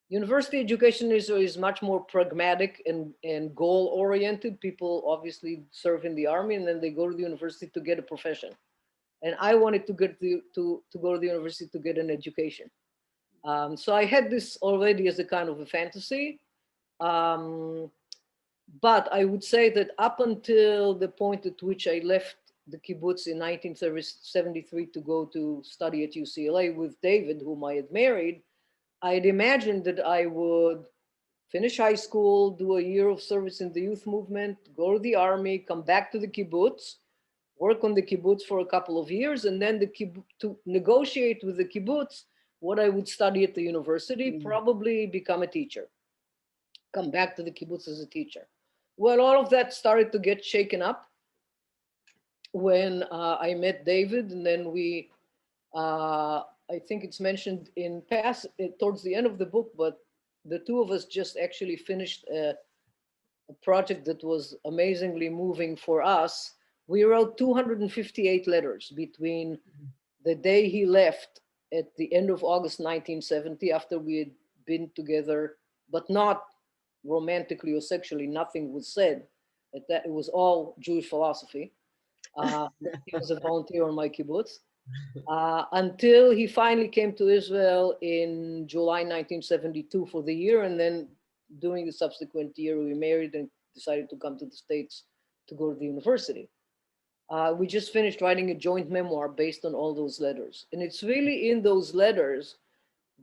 University education in Israel is much more pragmatic and goal-oriented. People obviously serve in the army and then they go to the university to get a profession. And I wanted to get to go to the university to get an education. So I had this already as a kind of a fantasy. But I would say that up until the point at which I left the kibbutz in 1973 to go to study at UCLA with David, whom I had married, I had imagined that I would finish high school, do a year of service in the youth movement, go to the army, come back to the kibbutz, work on the kibbutz for a couple of years, and then to negotiate with the kibbutz what I would study at the university, probably become a teacher, come back to the kibbutz as a teacher. Well, all of that started to get shaken up when I met David, and then we, I think it's mentioned in past, towards the end of the book, but the two of us just actually finished a project that was amazingly moving for us. We wrote 258 letters between the day he left at the end of August 1970, after we had been together, but not romantically or sexually, nothing was said. It was all Jewish philosophy. He was a volunteer on my kibbutz. Until he finally came to Israel in July 1972 for the year, and then during the subsequent year, we married and decided to come to the States to go to the university. We just finished writing a joint memoir based on all those letters. And it's really in those letters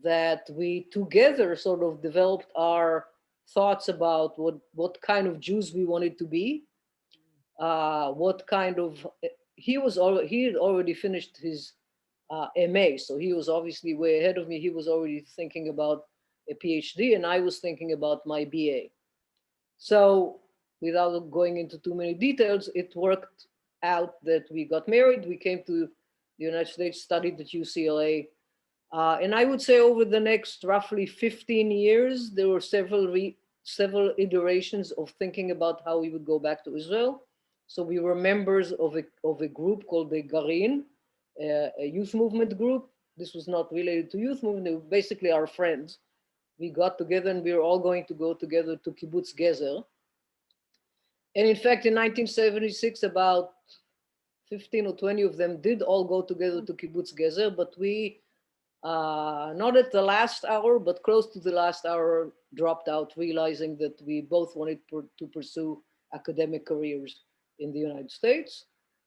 that we together sort of developed our thoughts about what kind of Jews we wanted to be, what kind of, he had already finished his MA, so he was obviously way ahead of me. He was already thinking about a PhD, and I was thinking about my BA. So without going into too many details, it worked out that we got married. We came to the United States, studied at UCLA. And I would say over the next roughly 15 years, there were several iterations of thinking about how we would go back to Israel. So we were members of a group called the Garin, a youth movement group. This was not related to youth movement, they were basically our friends. We got together and we were all going to go together to Kibbutz Gezer. And in fact, in 1976, about 15 or 20 of them did all go together to Kibbutz Gezer, but we, not at the last hour, but close to the last hour, dropped out, realizing that we both wanted to pursue academic careers in the United States.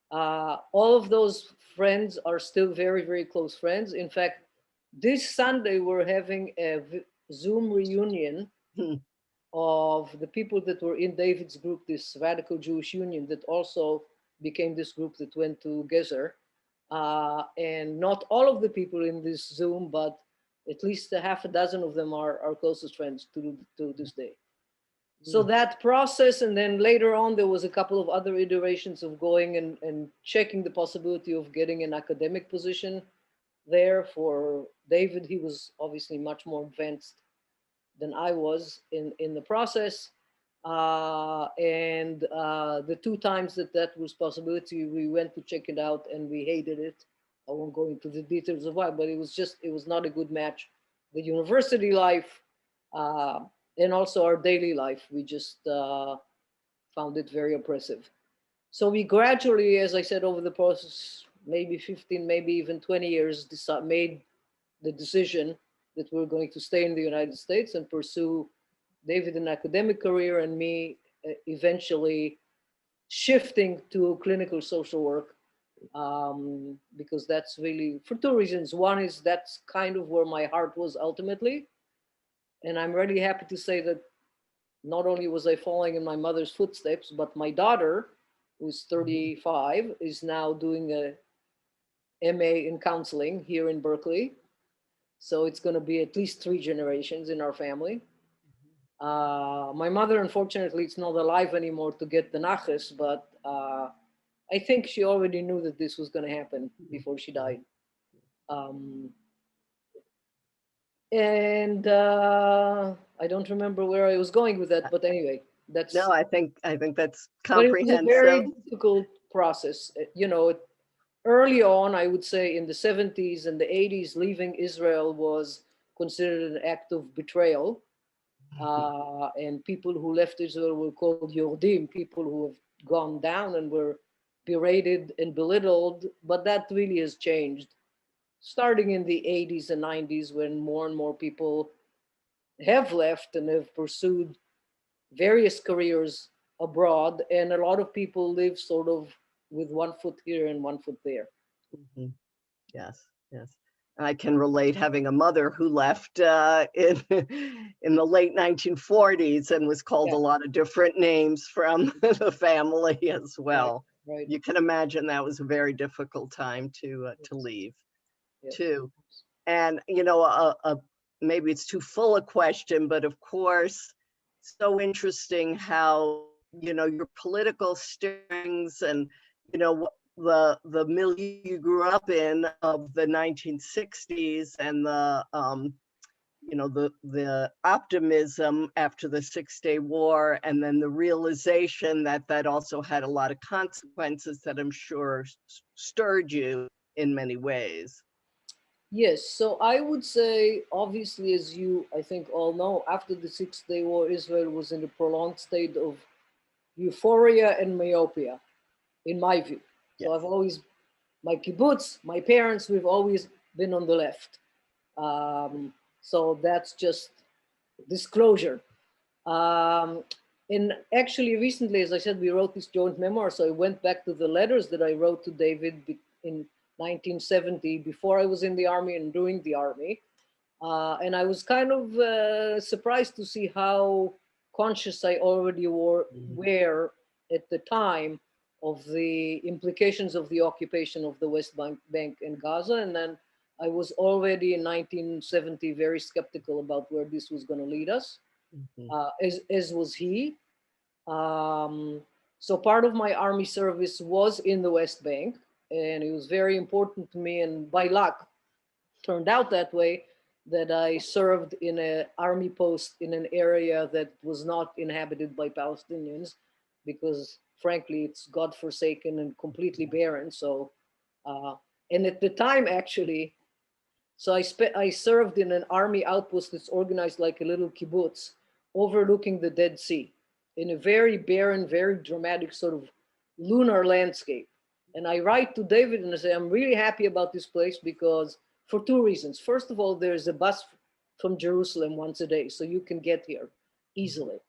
All of those friends are still very, very close friends. In fact, this Sunday, we're having a Zoom reunion of the people that were in David's group, this Radical Jewish Union, that also became this group that went to Gezer. And not all of the people in this Zoom, but at least a half a dozen of them are our closest friends to this day. So that process, and then later on, there was a couple of other iterations of going and checking the possibility of getting an academic position there for David. He was obviously much more advanced than I was in the process. And the two times that was possibility, we went to check it out and we hated it. I won't go into the details of why, but it was not a good match. The university life and also our daily life, we just found it very oppressive. So we gradually, as I said, over the process, maybe 15, maybe even 20 years, made the decision that we're going to stay in the United States and pursue David an academic career and me eventually shifting to clinical social work, because that's really for two reasons. One is that's kind of where my heart was ultimately. And I'm really happy to say that not only was I following in my mother's footsteps, but my daughter, who's 35, is now doing a MA in counseling here in Berkeley. So it's going to be at least 3 generations in our family. My mother, unfortunately, is not alive anymore to get the naches, but I think she already knew that this was going to happen before she died. And I don't remember where I was going with that, but anyway, that's. No, I think that's But it was a very comprehensive. difficult process. You know, early on, I would say in the 70s and the 80s, leaving Israel was considered an act of betrayal. And people who left Israel were called Yordim, people who have gone down and were berated and belittled. But that really has changed, starting in the 80s and 90s, when more and more people have left and have pursued various careers abroad. And a lot of people live sort of with one foot here and one foot there. Mhm. Yes, yes. I can relate, having a mother who left in in the late 1940s and was called a lot of different names from the family as well. Right. You can imagine that was a very difficult time to leave, too. And you know, maybe it's too full a question, but of course, so interesting how, you know, your political stirrings and, you know, the milieu you grew up in of the 1960s and the you know, the optimism after the 6-Day War, and then the realization that that also had a lot of consequences that I'm sure stirred you in many ways. Yes, so I would say, obviously, as you, I think, all know, after the 6-Day War, Israel was in a prolonged state of euphoria and myopia, in my view. So I've always, my kibbutz, my parents, we've always been on the left. So that's just disclosure. And actually, recently, as I said, we wrote this joint memoir. So I went back to the letters that I wrote to David in 1970, before I was in the army and during the army. And I was kind of surprised to see how conscious I already were at the time of the implications of the occupation of the West Bank and Gaza. And then I was already in 1970 very skeptical about where this was going to lead us, as was he. So part of my army service was in the West Bank, and it was very important to me. And by luck, turned out that way, that I served in an army post in an area that was not inhabited by Palestinians, because frankly, it's godforsaken and completely barren. So, and at the time, actually, so I served in an army outpost that's organized like a little kibbutz, overlooking the Dead Sea, in a very barren, very dramatic sort of lunar landscape. And I write to David and I say, I'm really happy about this place because for two reasons. First of all, there's a bus from Jerusalem once a day, so you can get here easily.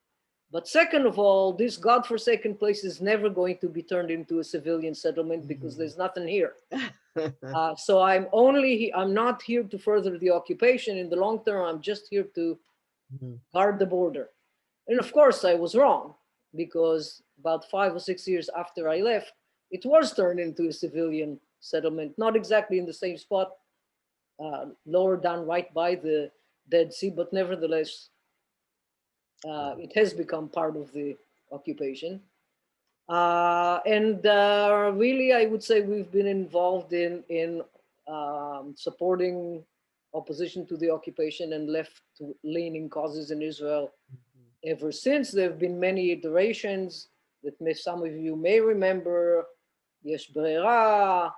But second of all, this godforsaken place is never going to be turned into a civilian settlement because there's nothing here. So I'm not here to further the occupation. In the long term, I'm just here to guard the border. And of course, I was wrong because about 5 or 6 years after I left, it was turned into a civilian settlement, not exactly in the same spot, lower down right by the Dead Sea, but nevertheless, it has become part of the occupation. And really, I would say we've been involved in supporting opposition to the occupation and left-leaning causes in Israel ever since. There have been many iterations that some of you may remember. Yesh Brera,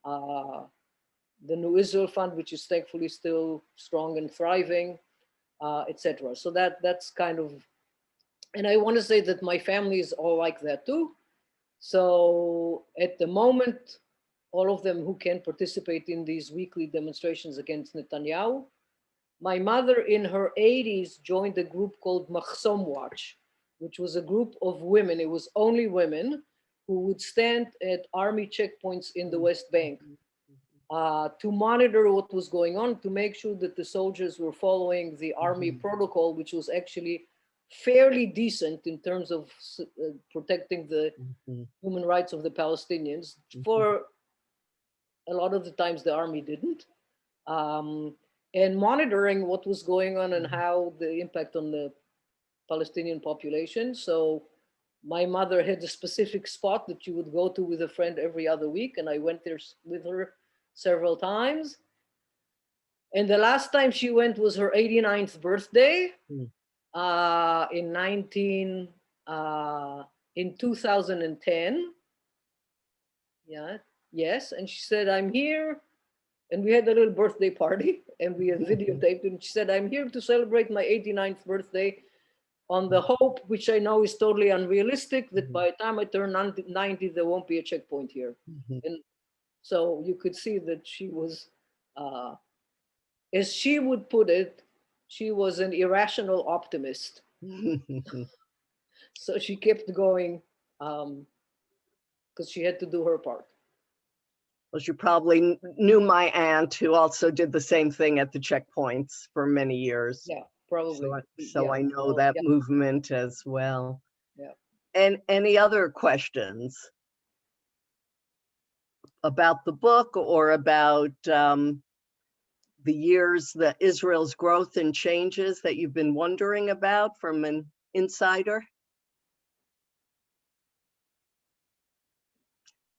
the New Israel Fund, which is thankfully still strong and thriving, etc. So that's kind of, and I want to say that my family is all like that too. So at the moment, all of them who can participate in these weekly demonstrations against Netanyahu. My mother in her 80s joined a group called Mahsom Watch, which was a group of women. It was only women who would stand at army checkpoints in the West Bank to monitor what was going on, to make sure that the soldiers were following the army protocol, which was actually fairly decent in terms of protecting the human rights of the Palestinians. For a lot of the times, the army didn't. And monitoring what was going on and how the impact on the Palestinian population. So my mother had a specific spot that she would go to with a friend every other week, and I went there with her several times. And the last time she went was her 89th birthday in 2010. Yeah, yes. And she said, I'm here. And we had a little birthday party and we had videotaped, and she said, I'm here to celebrate my 89th birthday on the hope, which I know is totally unrealistic, that by the time I turn 90, there won't be a checkpoint here. And so you could see that she was, as she would put it, she was an irrational optimist. So she kept going because she had to do her part. Well, you probably knew my aunt who also did the same thing at the checkpoints for many years. Yeah, probably. So I know that movement as well. Yeah. And any other questions about the book or about the years, the Israel's growth and changes that you've been wondering about from an insider?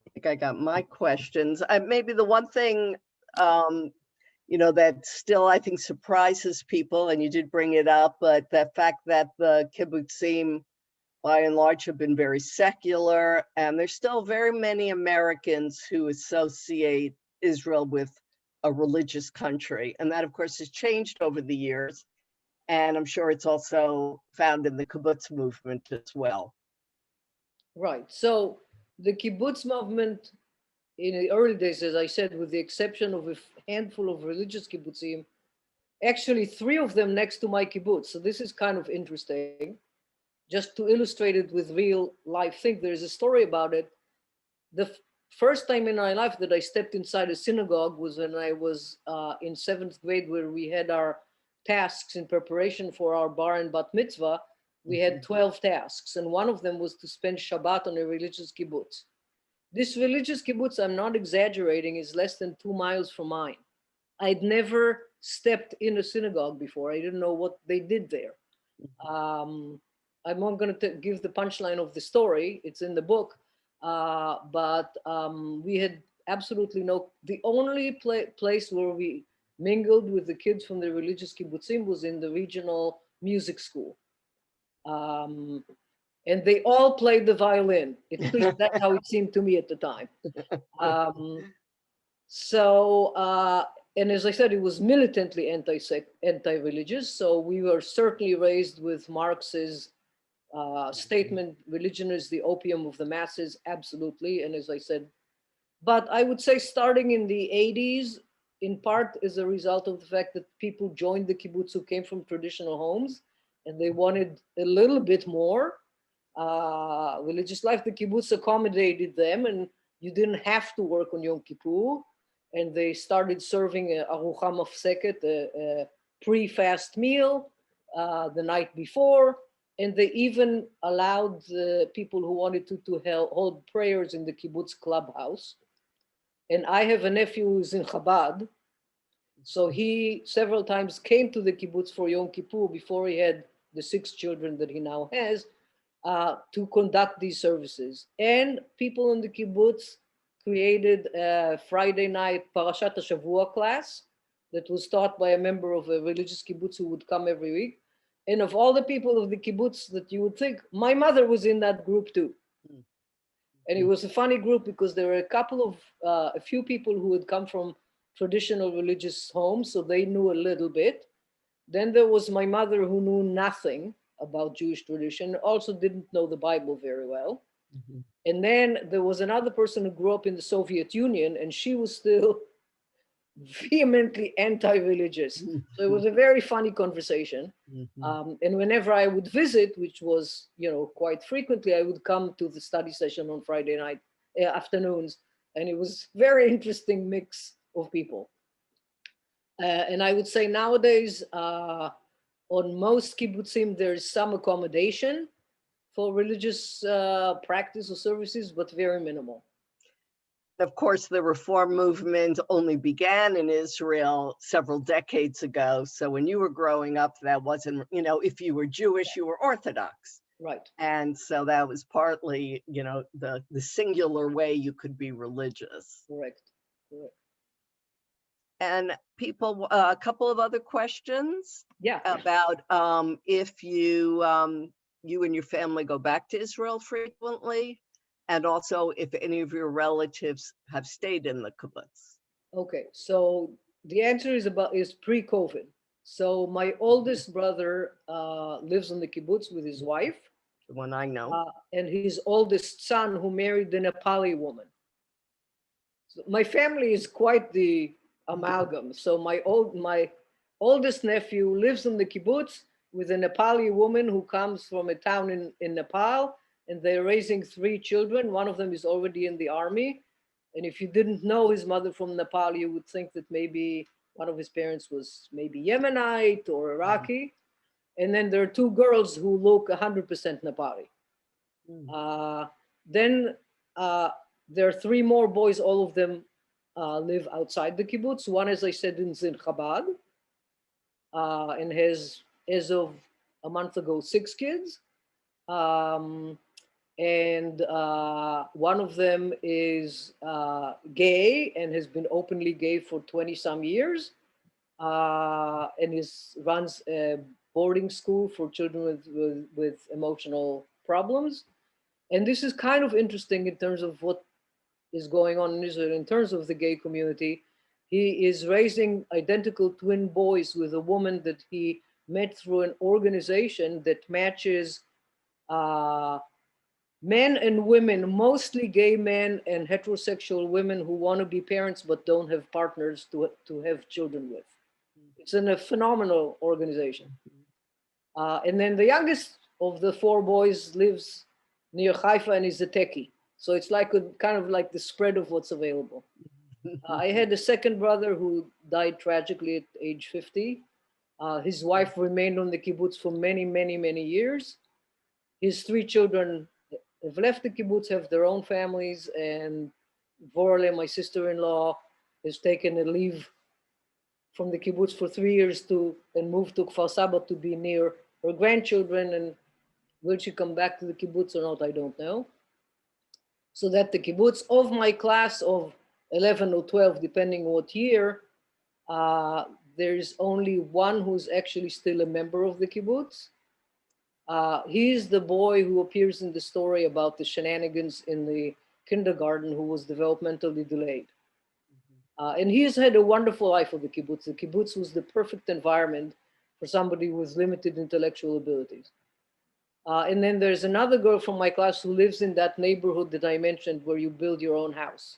I think I got my questions. Maybe the one thing, that still I think surprises people, and you did bring it up, but the fact that the kibbutzim by and large have been very secular, and there's still very many Americans who associate Israel with a religious country. And that of course has changed over the years. And I'm sure it's also found in the kibbutz movement as well. Right. So the kibbutz movement in the early days, as I said, with the exception of a handful of religious kibbutzim, actually 3 of them next to my kibbutz. So this is kind of interesting. Just to illustrate it with real life thing, there's a story about it. The first time in my life that I stepped inside a synagogue was when I was in 7th grade, where we had our tasks in preparation for our bar and bat mitzvah. We had 12 tasks, and one of them was to spend Shabbat on a religious kibbutz. This religious kibbutz, I'm not exaggerating, is less than 2 miles from mine. I'd never stepped in a synagogue before. I didn't know what they did there. I'm not going to give the punchline of the story. It's in the book. But we had absolutely the only place where we mingled with the kids from the religious kibbutzim was in the regional music school. And they all played the violin. At least that's how it seemed to me at the time. And as I said, it was militantly anti-religious. So we were certainly raised with Marx's statement, religion is the opium of the masses, absolutely. And as I said, But I would say starting in the 80s, in part as a result of the fact that people joined the kibbutz who came from traditional homes and they wanted a little bit more religious life. The kibbutz accommodated them and you didn't have to work on Yom Kippur. And they started serving a arucha mafseket, a pre-fast meal the night before. And they even allowed people who wanted to hold prayers in the kibbutz clubhouse. And I have a nephew who's in Chabad. So he several times came to the kibbutz for Yom Kippur before he had the 6 children that he now has to conduct these services. And people in the kibbutz created a Friday night Parashat HaShavua class that was taught by a member of a religious kibbutz who would come every week. And of all the people of the kibbutz that you would think, my mother was in that group too. And it was a funny group because there were a few people who had come from traditional religious homes, so they knew a little bit. Then there was my mother who knew nothing about Jewish tradition, also didn't know the Bible very well. Mm-hmm. And then there was another person who grew up in the Soviet Union, and she was still vehemently anti-religious. Mm-hmm. So it was a very funny conversation. Mm-hmm. And whenever I would visit, which was, quite frequently, I would come to the study session on Friday night afternoons, and it was very interesting mix of people. And I would say nowadays, on most kibbutzim, there is some accommodation for religious practice or services, but very minimal. Of course, the reform movement only began in Israel several decades ago. So when you were growing up, that wasn't, if you were Jewish, you were Orthodox. Right. And so that was partly, the singular way you could be religious. Correct. And people, a couple of other questions. Yeah. About if you and your family go back to Israel frequently. And also if any of your relatives have stayed in the kibbutz. Okay, so the answer is pre-COVID. So my oldest brother lives on the kibbutz with his wife. The one I know. And his oldest son who married the Nepali woman. So my family is quite the amalgam. So my oldest nephew lives on the kibbutz with a Nepali woman who comes from a town in Nepal. And they're raising 3 children. One of them is already in the army. And if you didn't know his mother from Nepal, you would think that maybe one of his parents was maybe Yemenite or Iraqi. Mm-hmm. And then there are 2 girls who look 100% Nepali. Mm-hmm. Then there are 3 more boys. All of them live outside the kibbutz. One, as I said, is in Chabad and has, as of a month ago, 6 kids. And one of them is gay and has been openly gay for 20 some years and runs a boarding school for children with emotional problems. And this is kind of interesting in terms of what is going on in Israel in terms of the gay community. He is raising identical twin boys with a woman that he met through an organization that matches men and women, mostly gay men and heterosexual women who want to be parents but don't have partners to have children with. It's a phenomenal organization. And then the youngest of the 4 boys lives near Haifa and is a techie. So it's like kind of like the spread of what's available. I had a second brother who died tragically at age 50. His wife remained on the kibbutz for many, many, many years. His 3 children have left the kibbutz, have their own families, and Vorle, my sister-in-law, has taken a leave from the kibbutz for 3 years and moved to Kfar Saba to be near her grandchildren. And will she come back to the kibbutz or not, I don't know. So that the kibbutz of my class of 11 or 12, depending on what year, there's only one who's actually still a member of the kibbutz. He's the boy who appears in the story about the shenanigans in the kindergarten who was developmentally delayed. And he's had a wonderful life of the kibbutz. The kibbutz was the perfect environment for somebody with limited intellectual abilities. And then there's another girl from my class who lives in that neighborhood that I mentioned where you build your own house.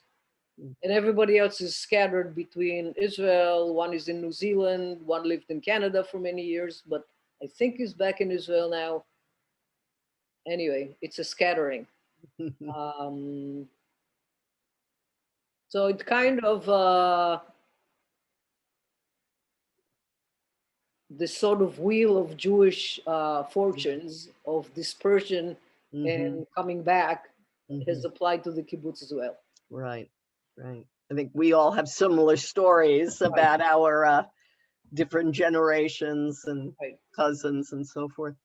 And everybody else is scattered between Israel. One is in New Zealand, one lived in Canada for many years, but I think he's back in Israel now. Anyway, it's a scattering. Um, so it kind of the sort of wheel of Jewish fortunes of dispersion and coming back has applied to the kibbutz as well. Right, right. I think we all have similar stories about our different generations and Right. cousins and so forth.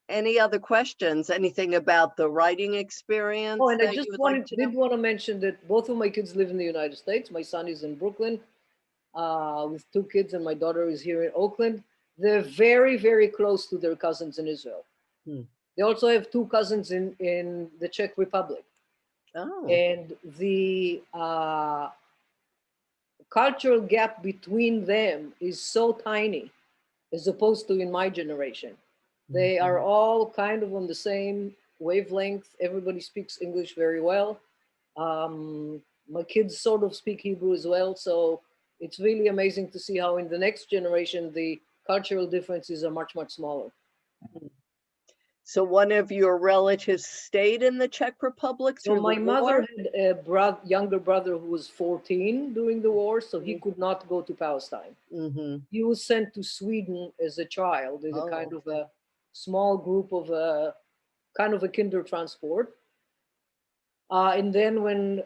Any other questions? Anything about the writing experience Oh, and I that just you would like to know? did want to mention that both of my kids live in the United States. My son is in Brooklyn with 2 kids, and my daughter is here in Oakland. They're very, very close to their cousins in Israel. They also have 2 cousins in the Czech Republic. Oh, And the cultural gap between them is so tiny as opposed to in my generation. They are all kind of on the same wavelength. Everybody speaks English very well. My kids sort of speak Hebrew as well. So it's really amazing to see how in the next generation, the cultural differences are much, much smaller. so one of your relatives stayed in the Czech Republic So through my the mother war? had a younger brother who was 14 during the war, so he could not go to Palestine. He was sent to Sweden as a child, as a kind of a small group of a kind of a kinder transport. And then when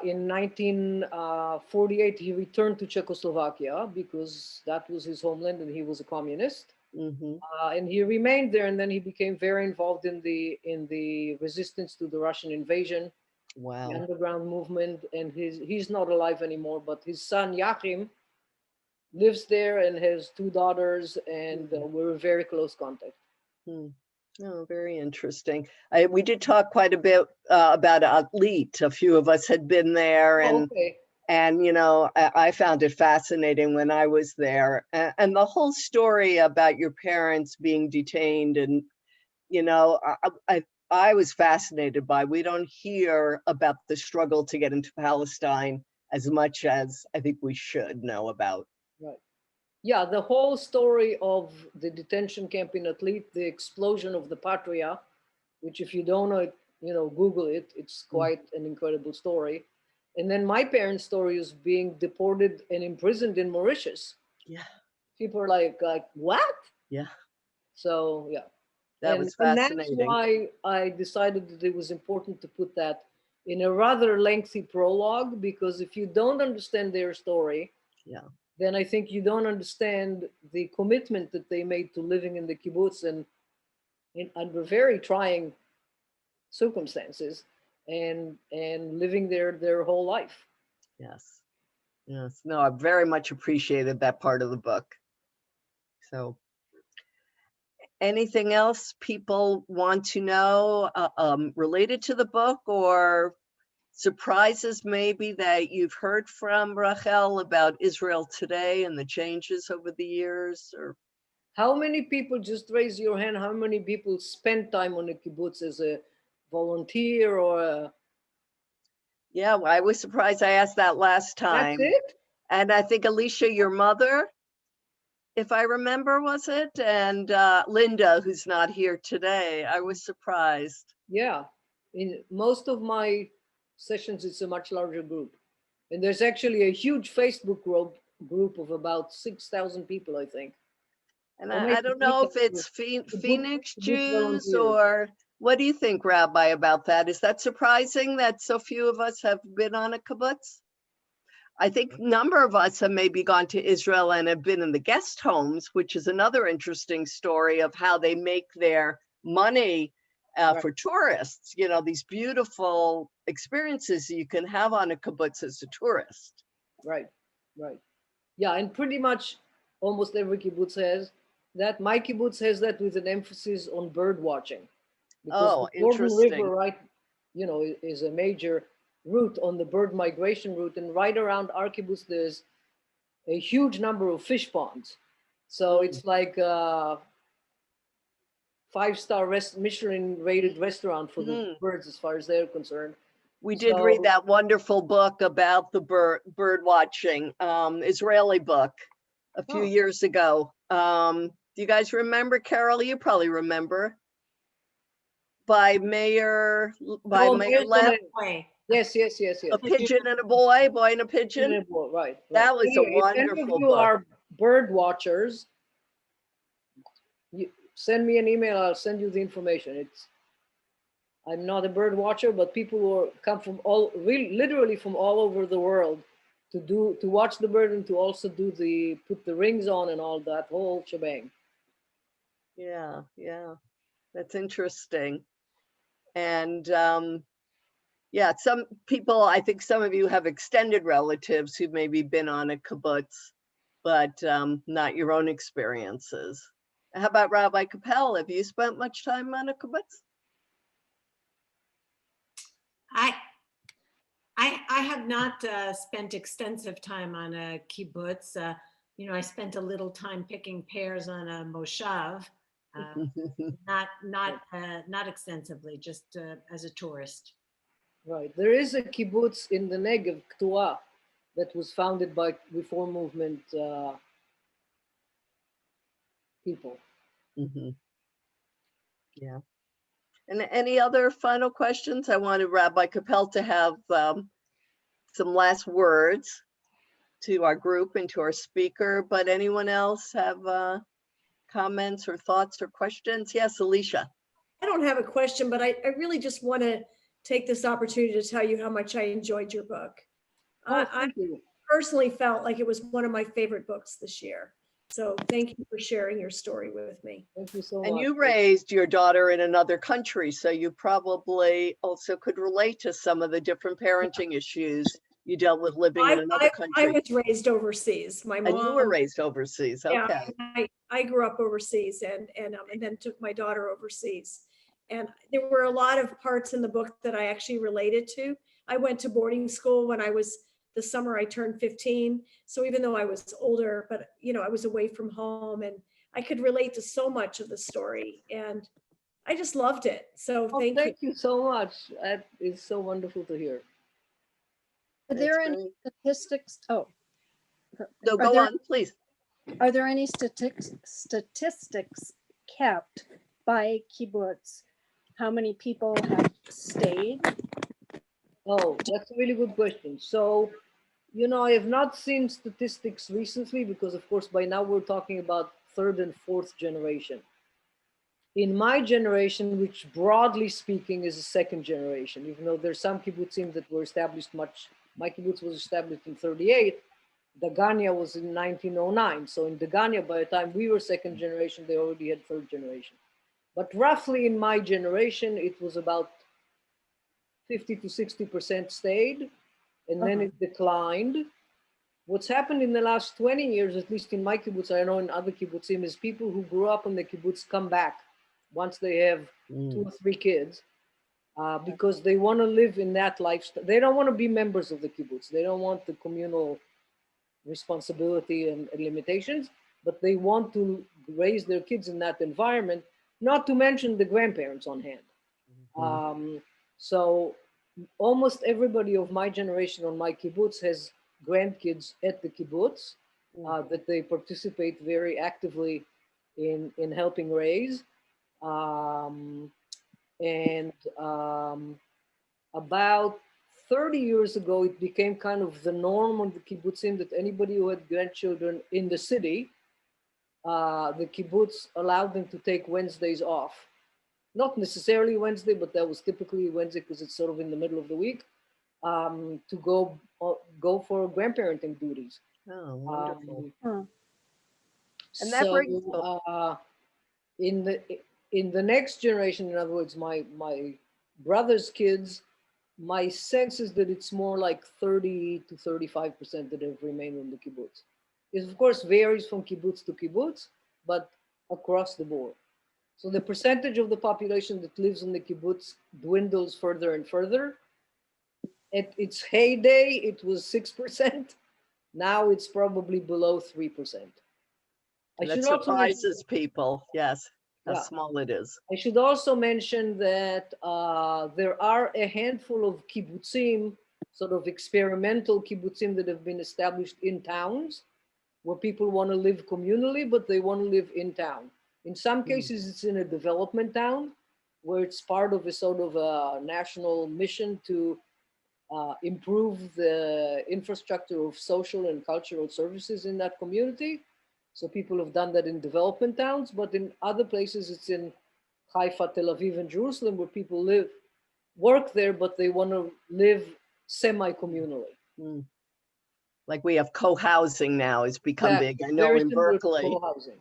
in 1948 he returned to Czechoslovakia because that was his homeland and he was a communist. And he remained there, and then he became very involved in the resistance to the Russian invasion, Wow. the underground movement. And he's not alive anymore, but his son Joachim lives there and has 2 daughters, and we're in very close contact. Oh, very interesting. We did talk quite a bit about Atlit. A few of us had been there, and and you know, I found it fascinating when I was there, and the whole story about your parents being detained, and you know, I was fascinated by. We don't hear about the struggle to get into Palestine as much as I think we should know about. Right. Yeah, the whole story of the detention camp in Atlit, the explosion of the Patria, which if you don't know it, you know, Google it. It's quite an incredible story. And then my parents' story is being deported and imprisoned in Mauritius. Yeah. People are like what? Yeah. So yeah. That was fascinating. And that's why I decided that it was important to put that in a rather lengthy prologue, because if you don't understand their story, then I think you don't understand the commitment that they made to living in the kibbutz and under very trying circumstances and living there their whole life. Yes. Yes. No, I very much appreciated that part of the book. So anything else people want to know related to the book, or surprises maybe that you've heard from Rachel about Israel today and the changes over the years? Or how many people, just raise your hand, how many people spend time on a kibbutz as a volunteer or a... Yeah, well, I was surprised I asked that last time. That's it? And I think Alicia, your mother, if I remember, was it? And Linda, who's not here today. I was surprised. Yeah, in most of my sessions, it's a much larger group. And there's actually a huge Facebook group of about 6,000 people, I think. And I don't know if it's Phoenix Jews, volunteers. or what do you think, Rabbi, about that? Is that surprising that so few of us have been on a kibbutz? I think a number of us have maybe gone to Israel and have been in the guest homes, which is another interesting story of how they make their money for tourists. You know, these beautiful experiences you can have on a kibbutz as a tourist. Right, right. Yeah, and pretty much almost every kibbutz has that. My kibbutz has that with an emphasis on bird watching. Because the Jordan River, right, you know, is a major route on the bird migration route. And right around our kibbutz, there's a huge number of fish ponds. So it's like a 5-star Michelin rated restaurant for the birds as far as they're concerned. We did read So- that wonderful book about the bird watching, Israeli book a few Oh. years ago. Do you guys remember, Carol? You probably remember. By Mayor Oh, Mayor Mayor Leff, Way. Yes, yes, yes, yes. a pigeon and a boy and a pigeon. Right. That was a Anyway, if any of wonderful you book. are bird watchers, you send me an email. I'll send you the information. I'm not a bird watcher, but people who come from literally from all over the world to watch the bird and to also put the rings on and all that whole shebang. Yeah, yeah, that's interesting. And yeah, some people, I think some of you have extended relatives who've maybe been on a kibbutz, but not your own experiences. How about Rabbi Capel? Have you spent much time on a kibbutz? I have not spent extensive time on a kibbutz. I spent a little time picking pears on a moshav. Not extensively, just as a tourist. Right. There is a kibbutz in the Negev, Ktuah, that was founded by Reform Movement people. Mhm. Yeah. And any other final questions? I wanted Rabbi Capel to have some last words to our group and to our speaker, but anyone else have comments or thoughts or questions? Yes, Alicia. I don't have a question, but I really just want to take this opportunity to tell you how much I enjoyed your book. Oh, I thank you. personally felt like it was one of my favorite books this year. So thank you for sharing your story with me. Thank you so much. And you raised your daughter in another country, so you probably also could relate to some of the different parenting issues you dealt with living in another I country. was raised overseas. My mom. And you were raised overseas, Yeah, okay. I grew up overseas and then took my daughter overseas. And there were a lot of parts in the book that I actually related to. I went to boarding school when the summer I turned 15. So even though I was older, but I was away from home and I could relate to so much of the story and I just loved it. So Oh, thank you. thank you so much. That is so wonderful to hear. Are there That's any great. statistics? Oh, No, are go there- on, please. Are there any statistics kept by kibbutz? How many people have stayed? Oh, that's a really good question. So, I have not seen statistics recently because, of course, by now we're talking about third and fourth generation. In my generation, which broadly speaking is a second generation, even though there's some kibbutzim that were established my kibbutz was established in 38, Dagania was in 1909. So in Dagania, by the time we were second generation, they already had third generation. But roughly in my generation, it was about 50 to 60% stayed, and then it declined. What's happened in the last 20 years, at least in my kibbutz, I know in other kibbutzim, is people who grew up in the kibbutz come back once they have 2 or 3 kids, because they want to live in that lifestyle. They don't want to be members of the kibbutz. They don't want the communal responsibility and limitations, but they want to raise their kids in that environment, not to mention the grandparents on hand. So almost everybody of my generation on my kibbutz has grandkids at the kibbutz that they participate very actively in helping raise. About 30 years ago, it became kind of the norm on the kibbutzim that anybody who had grandchildren in the city, the kibbutz allowed them to take Wednesdays off. Not necessarily Wednesday, but that was typically Wednesday because it's sort of in the middle of the week, to go for grandparenting duties. Oh, wonderful. And that So brings, in the next generation, in other words, my brother's kids, my sense is that it's more like 30 to 35% that have remained in the kibbutz. It of course varies from kibbutz to kibbutz, but across the board. So the percentage of the population that lives in the kibbutz dwindles further and further. At its heyday, it was 6%. Now it's probably below 3%. that surprises people, yes. how Yeah. small it is. I should also mention that there are a handful of kibbutzim, sort of experimental kibbutzim that have been established in towns where people want to live communally, but they want to live in town. In some cases, it's in a development town where it's part of a sort of a national mission to improve the infrastructure of social and cultural services in that community. So people have done that in development towns, but in other places, it's in Haifa, Tel Aviv, and Jerusalem, where people live, work there, but they want to live semi-communally. Like we have co-housing now, it's become Yeah, big. I know very in similar to Berkeley. co-housing.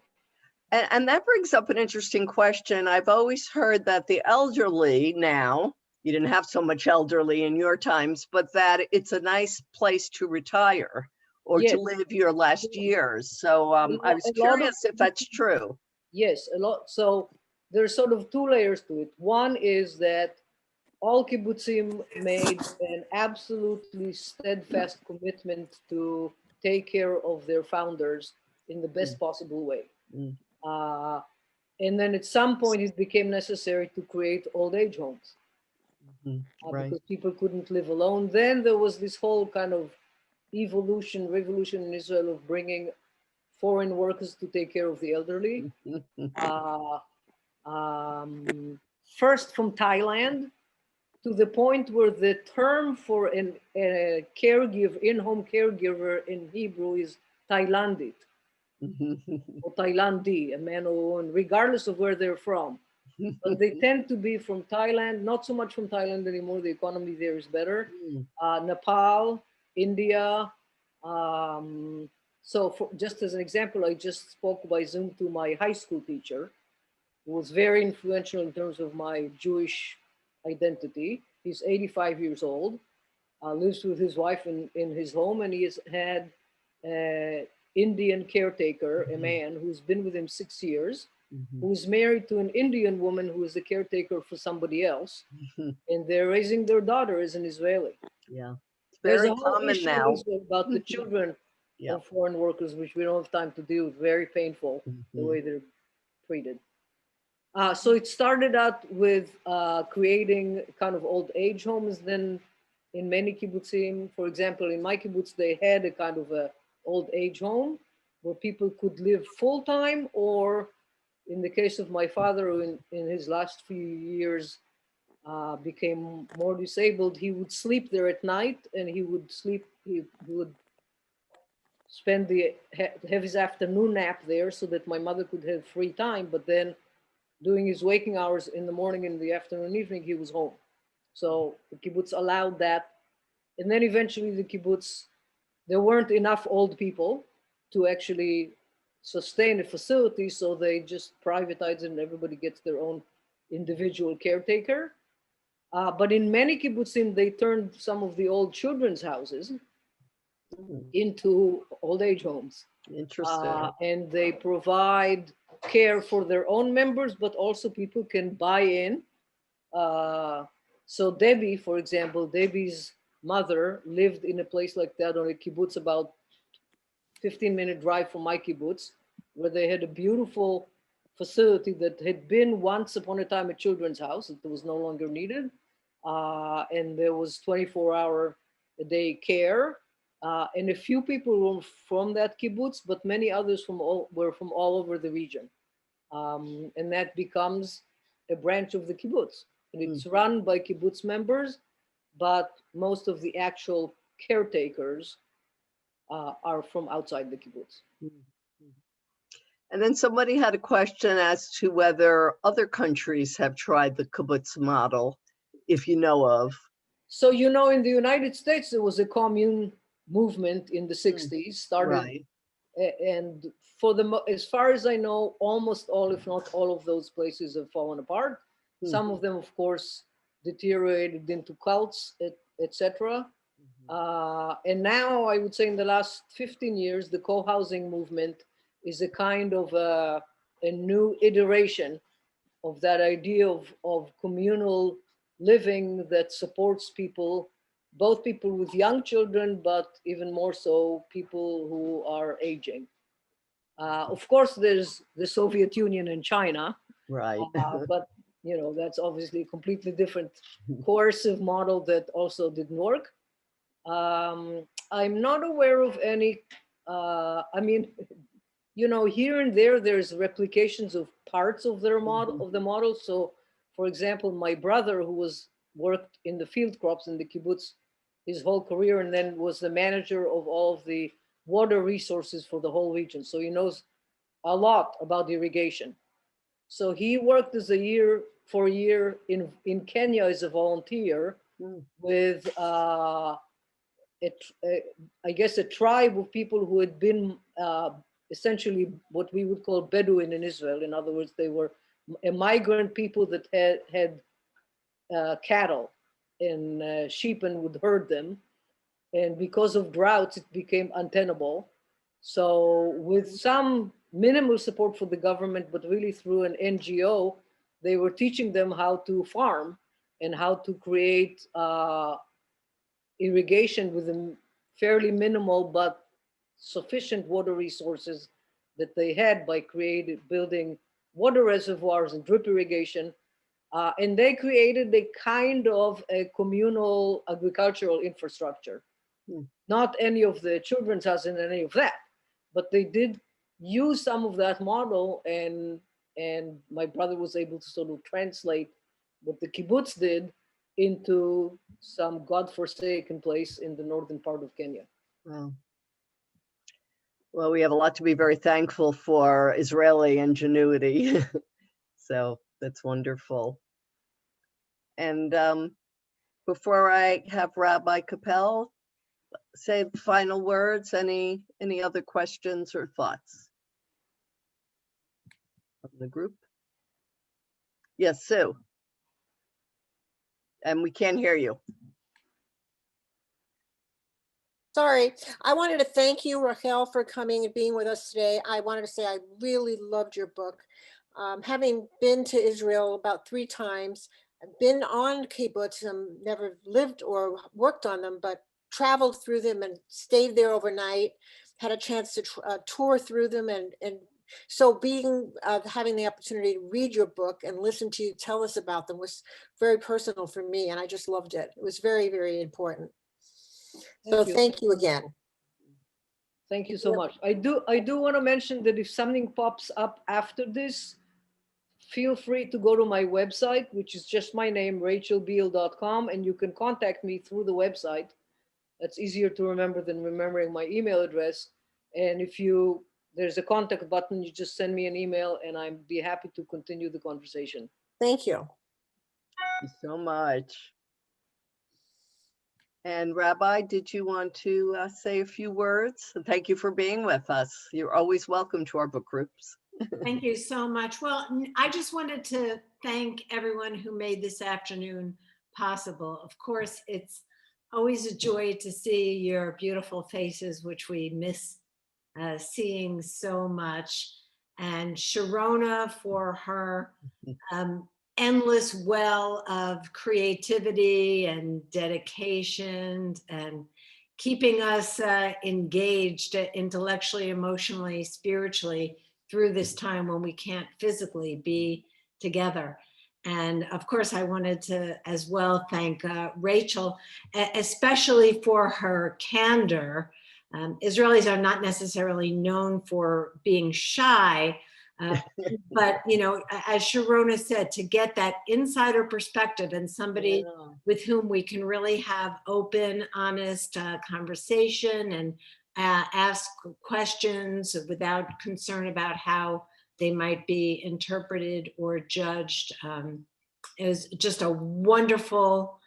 And that brings up an interesting question. I've always heard that the elderly now, you didn't have so much elderly in your times, but that it's a nice place to retire or Yes. to live your last years. So I was A lot of curious if that's true. Yes, a lot. So there's sort of two layers to it. One is that all kibbutzim made an absolutely steadfast commitment to take care of their founders in the best possible way. And then at some point it became necessary to create old age homes Right. because people couldn't live alone. Then there was this whole kind of revolution in Israel of bringing foreign workers to take care of the elderly. First from Thailand, to the point where the term for a caregiver, in-home caregiver in Hebrew is Thailandit or Thailandi, a man or woman, regardless of where they're from. But they tend to be from Thailand, not so much from Thailand anymore. The economy there is better. Nepal, India. So just as an example, I just spoke by Zoom to my high school teacher, who was very influential in terms of my Jewish identity. He's 85 years old, lives with his wife in his home, and he has had an Indian caretaker, a man who's been with him 6 years, who's married to an Indian woman who is the caretaker for somebody else, and they're raising their daughter as an Israeli. Yeah, it's There's very a whole common issue now. also about the children of foreign workers, which we don't have time to deal with. Very painful, the way they're treated. So it started out with creating kind of old age homes. Then in many kibbutzim, for example, in my kibbutz, they had a kind of a old age home where people could live full time, or in the case of my father, who in his last few years became more disabled, he would sleep there at night, and he would spend have his afternoon nap there so that my mother could have free time, but then doing his waking hours in the morning, in the afternoon, evening, he was home. So the kibbutz allowed that. And then eventually the kibbutz, there weren't enough old people to actually sustain a facility, so they just privatized it and everybody gets their own individual caretaker. But in many kibbutzim, they turned some of the old children's houses into old age homes. Interesting. And they provide care for their own members, but also people can buy in. So Debbie, for example, Debbie's mother lived in a place like that on a kibbutz about 15-minute drive from my kibbutz, where they had a beautiful facility that had been once upon a time a children's house that was no longer needed. And there was 24-hour-a-day care. And a few people were from that kibbutz, but many others were from all over the region. And that becomes a branch of the kibbutz. And it's run by kibbutz members, but most of the actual caretakers are from outside the kibbutz. And then somebody had a question as to whether other countries have tried the kibbutz model, if you know of. So, you know, in the United States, there was a commune movement in the 60s, started, Right. and as far as I know, almost all, if not all of those places have fallen apart. Some of them, of course, deteriorated into cults, etc. And now I would say in the last 15 years, the co-housing movement is a kind of a new iteration of that idea of communal living that supports people, both people with young children, but even more so people who are aging. Of course, there's the Soviet Union and China, Right. But that's obviously a completely different coercive model that also didn't work. I'm not aware of any, here and there's replications of parts of their model, of the model. So for example, my brother, who worked in the field crops in the kibbutz his whole career, and then was the manager of all of the water resources for the whole region. So he knows a lot about irrigation. So he worked for a year in Kenya as a volunteer with, I guess, a tribe of people who had been essentially what we would call Bedouin in Israel. In other words, they were a migrant people that had cattle and sheep and would herd them. And because of droughts, it became untenable. So with some minimal support for the government, but really through an NGO, they were teaching them how to farm and how to create irrigation with a fairly minimal but sufficient water resources that they had by building water reservoirs and drip irrigation. And they created a kind of a communal agricultural infrastructure. Not any of the children's house and any of that, but they did use some of that model, and my brother was able to sort of translate what the kibbutz did into some godforsaken place in the northern part of Kenya. Wow. Well, we have a lot to be very thankful for Israeli ingenuity. So that's wonderful. And before I have Rabbi Capel say the final words, any other questions or thoughts from the group? Yes, Sue. And we can't hear you. Sorry, I wanted to thank you, Rachel, for coming and being with us today. I wanted to say I really loved your book. Having been to Israel about 3 times, I've been on kibbutz, never lived or worked on them, but traveled through them and stayed there overnight, had a chance to tour through them. And so having the opportunity to read your book and listen to you tell us about them was very personal for me. And I just loved it. It was very, very important. So thank you again. Thank you so much. I do want to mention that if something pops up after this, feel free to go to my website, which is just my name, rachelbiale.com, and you can contact me through the website. That's easier to remember than remembering my email address. And if there's a contact button, you just send me an email and I'd be happy to continue the conversation. Thank you. Thank you so much. And Rabbi, did you want to say a few words? Thank you for being with us. You're always welcome to our book groups. Thank you so much. Well, I just wanted to thank everyone who made this afternoon possible. Of course, it's always a joy to see your beautiful faces, which we miss seeing so much. And Sharona for her endless well of creativity and dedication and keeping us engaged intellectually, emotionally, spiritually through this time when we can't physically be together. And of course, I wanted to as well thank Rachel, especially for her candor. Israelis are not necessarily known for being shy, but as Sharona said, to get that insider perspective and somebody with whom we can really have open, honest conversation and ask questions without concern about how they might be interpreted or judged. It was just a wonderful,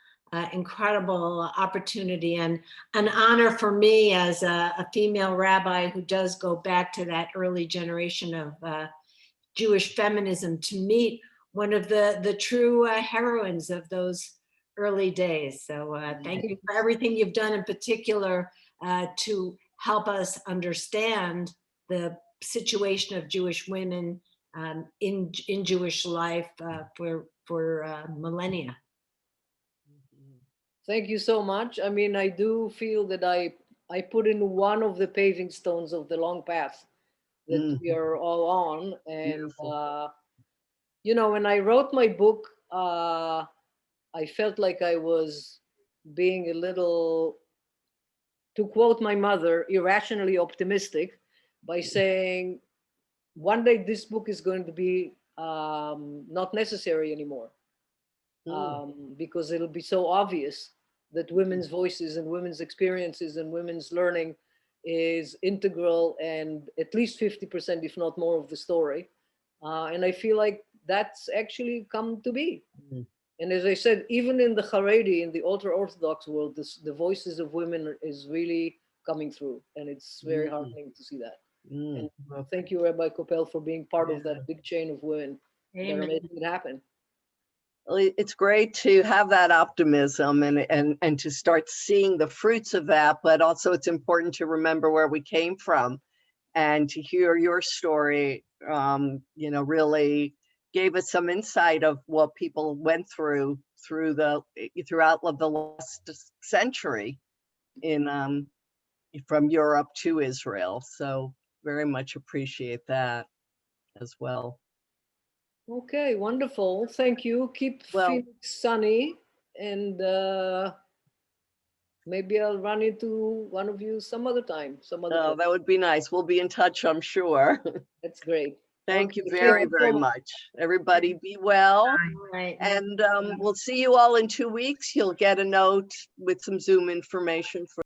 incredible opportunity and an honor for me as a female rabbi who does go back to that early generation of Jewish feminism to meet one of the true heroines of those early days. So thank you for everything you've done, in particular to help us understand the situation of Jewish women in Jewish life for millennia. Thank you so much. I mean, I do feel that I put in one of the paving stones of the long path that we are all on, and You know, when I wrote my book, I felt like I was being a little, to quote my mother, irrationally optimistic by saying, one day this book is going to be not necessary anymore, because it'll be so obvious that women's voices and women's experiences and women's learning is integral and at least 50%, if not more, of the story. And I feel like that's actually come to be. And as I said, even in the Haredi, in the ultra-Orthodox world, the voices of women is really coming through. And it's very heartening to see that. And thank you, Rabbi Koppel, for being part of that big chain of women that are Amen. making it happen. Well, it's great to have that optimism and to start seeing the fruits of that, but also it's important to remember where we came from, and to hear your story, you know, really gave us some insight of what people went throughout the last century in from Europe to Israel. So very much appreciate that as well. Okay, wonderful. Thank you. Keep Well- Phoenix sunny, and maybe I'll run into one of you some other time, some other Oh, time. that would be nice. We'll be in touch, I'm sure. That's great. Thank you Okay, very, thank you so very much. much. Everybody be well. All right. And we'll see you all in 2 weeks. You'll get a note with some Zoom information for